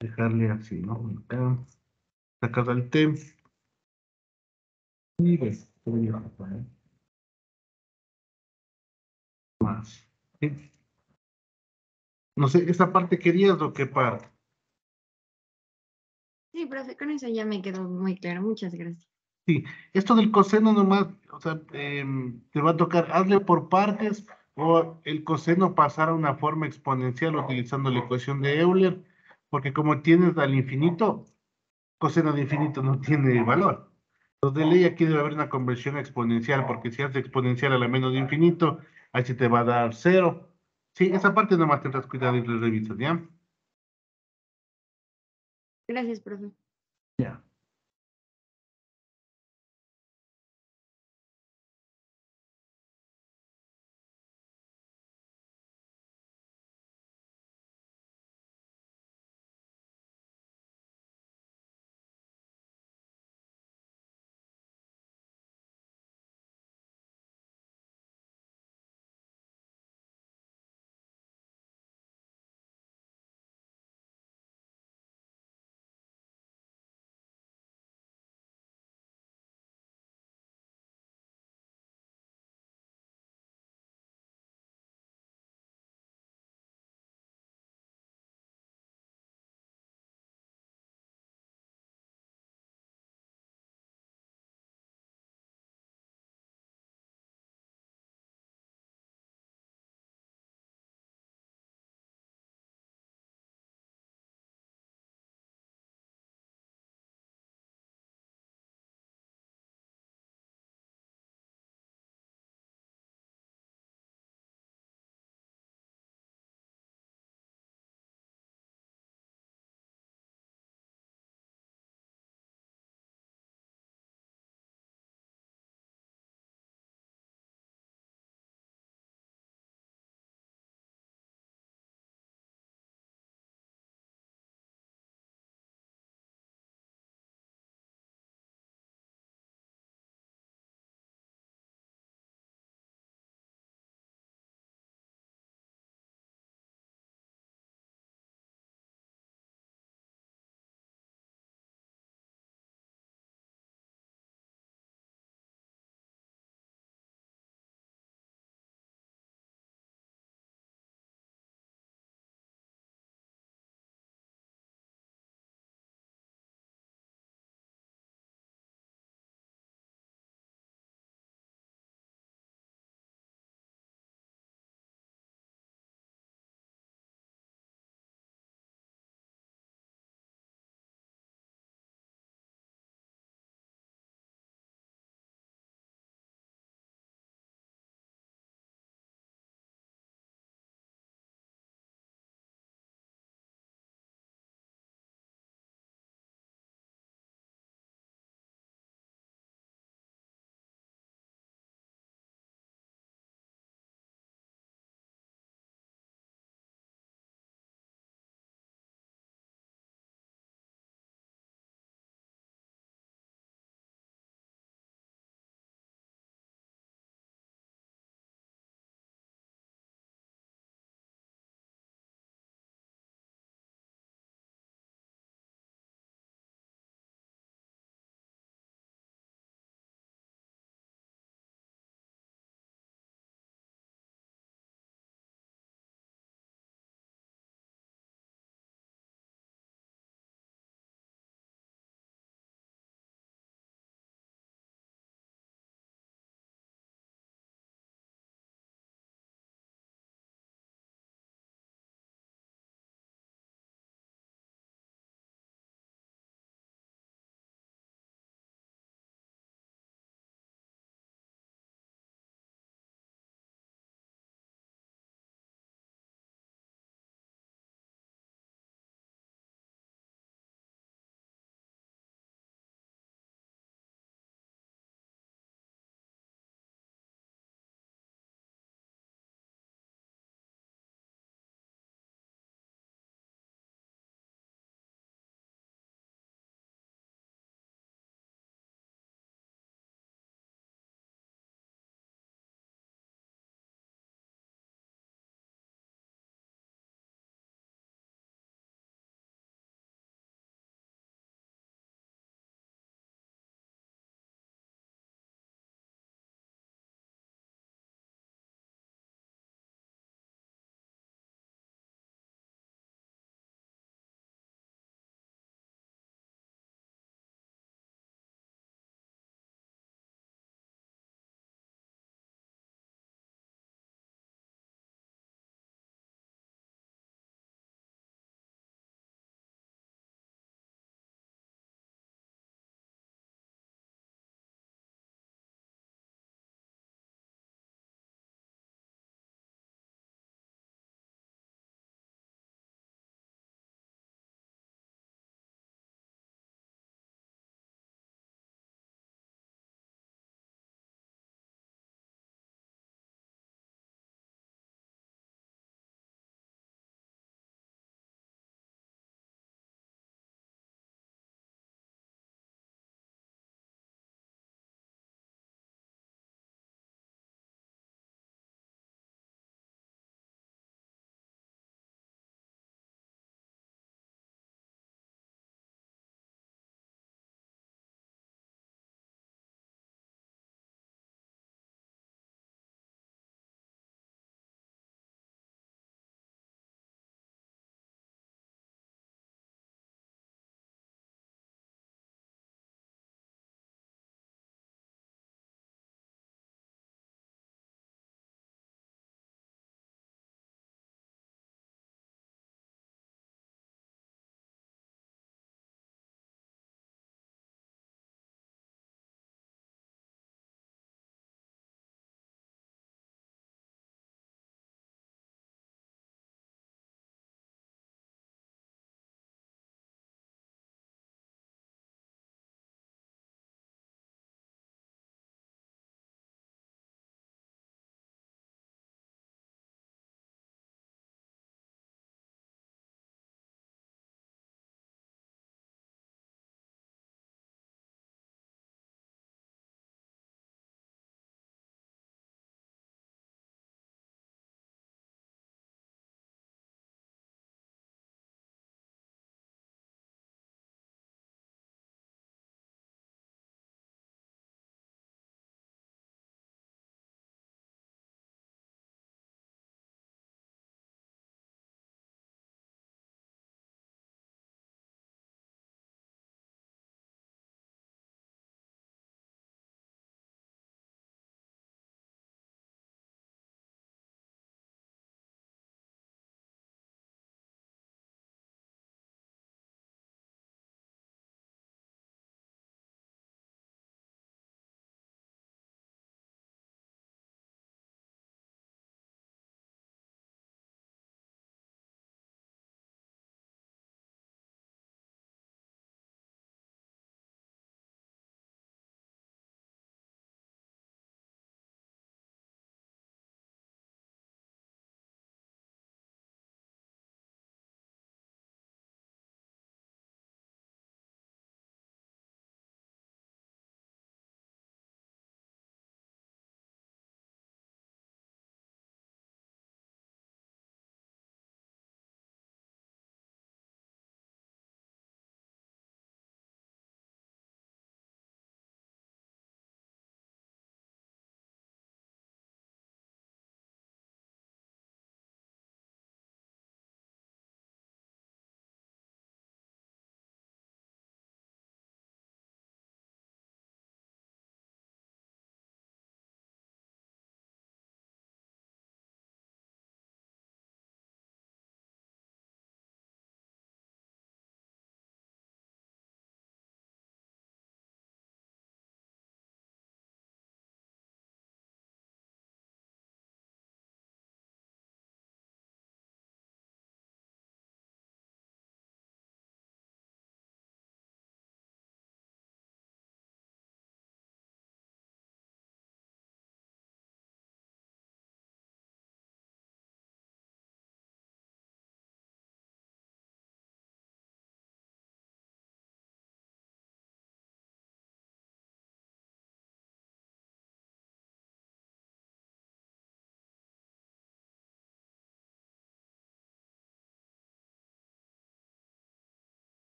dejarle así, ¿no? Acá, sacas al t y ves, podría poner más. ¿Sí? No sé, ¿esa parte querías o qué parte? Sí, profe, con eso ya me quedó muy claro. Muchas gracias. Sí, esto del coseno nomás, o sea, te va a tocar, hazle por partes o el coseno pasar a una forma exponencial utilizando la ecuación de Euler, porque como tienes al infinito, coseno de infinito no tiene valor. Entonces, de ley aquí debe haber una conversión exponencial, porque si haces exponencial a la menos de infinito, ahí se te va a dar cero. Sí, esa parte nomás tendrás cuidado y lo revisas, ¿ya? Gracias, profe. Ya.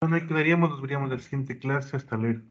Bueno, ahí quedaríamos, nos veríamos en la siguiente clase. Hasta luego.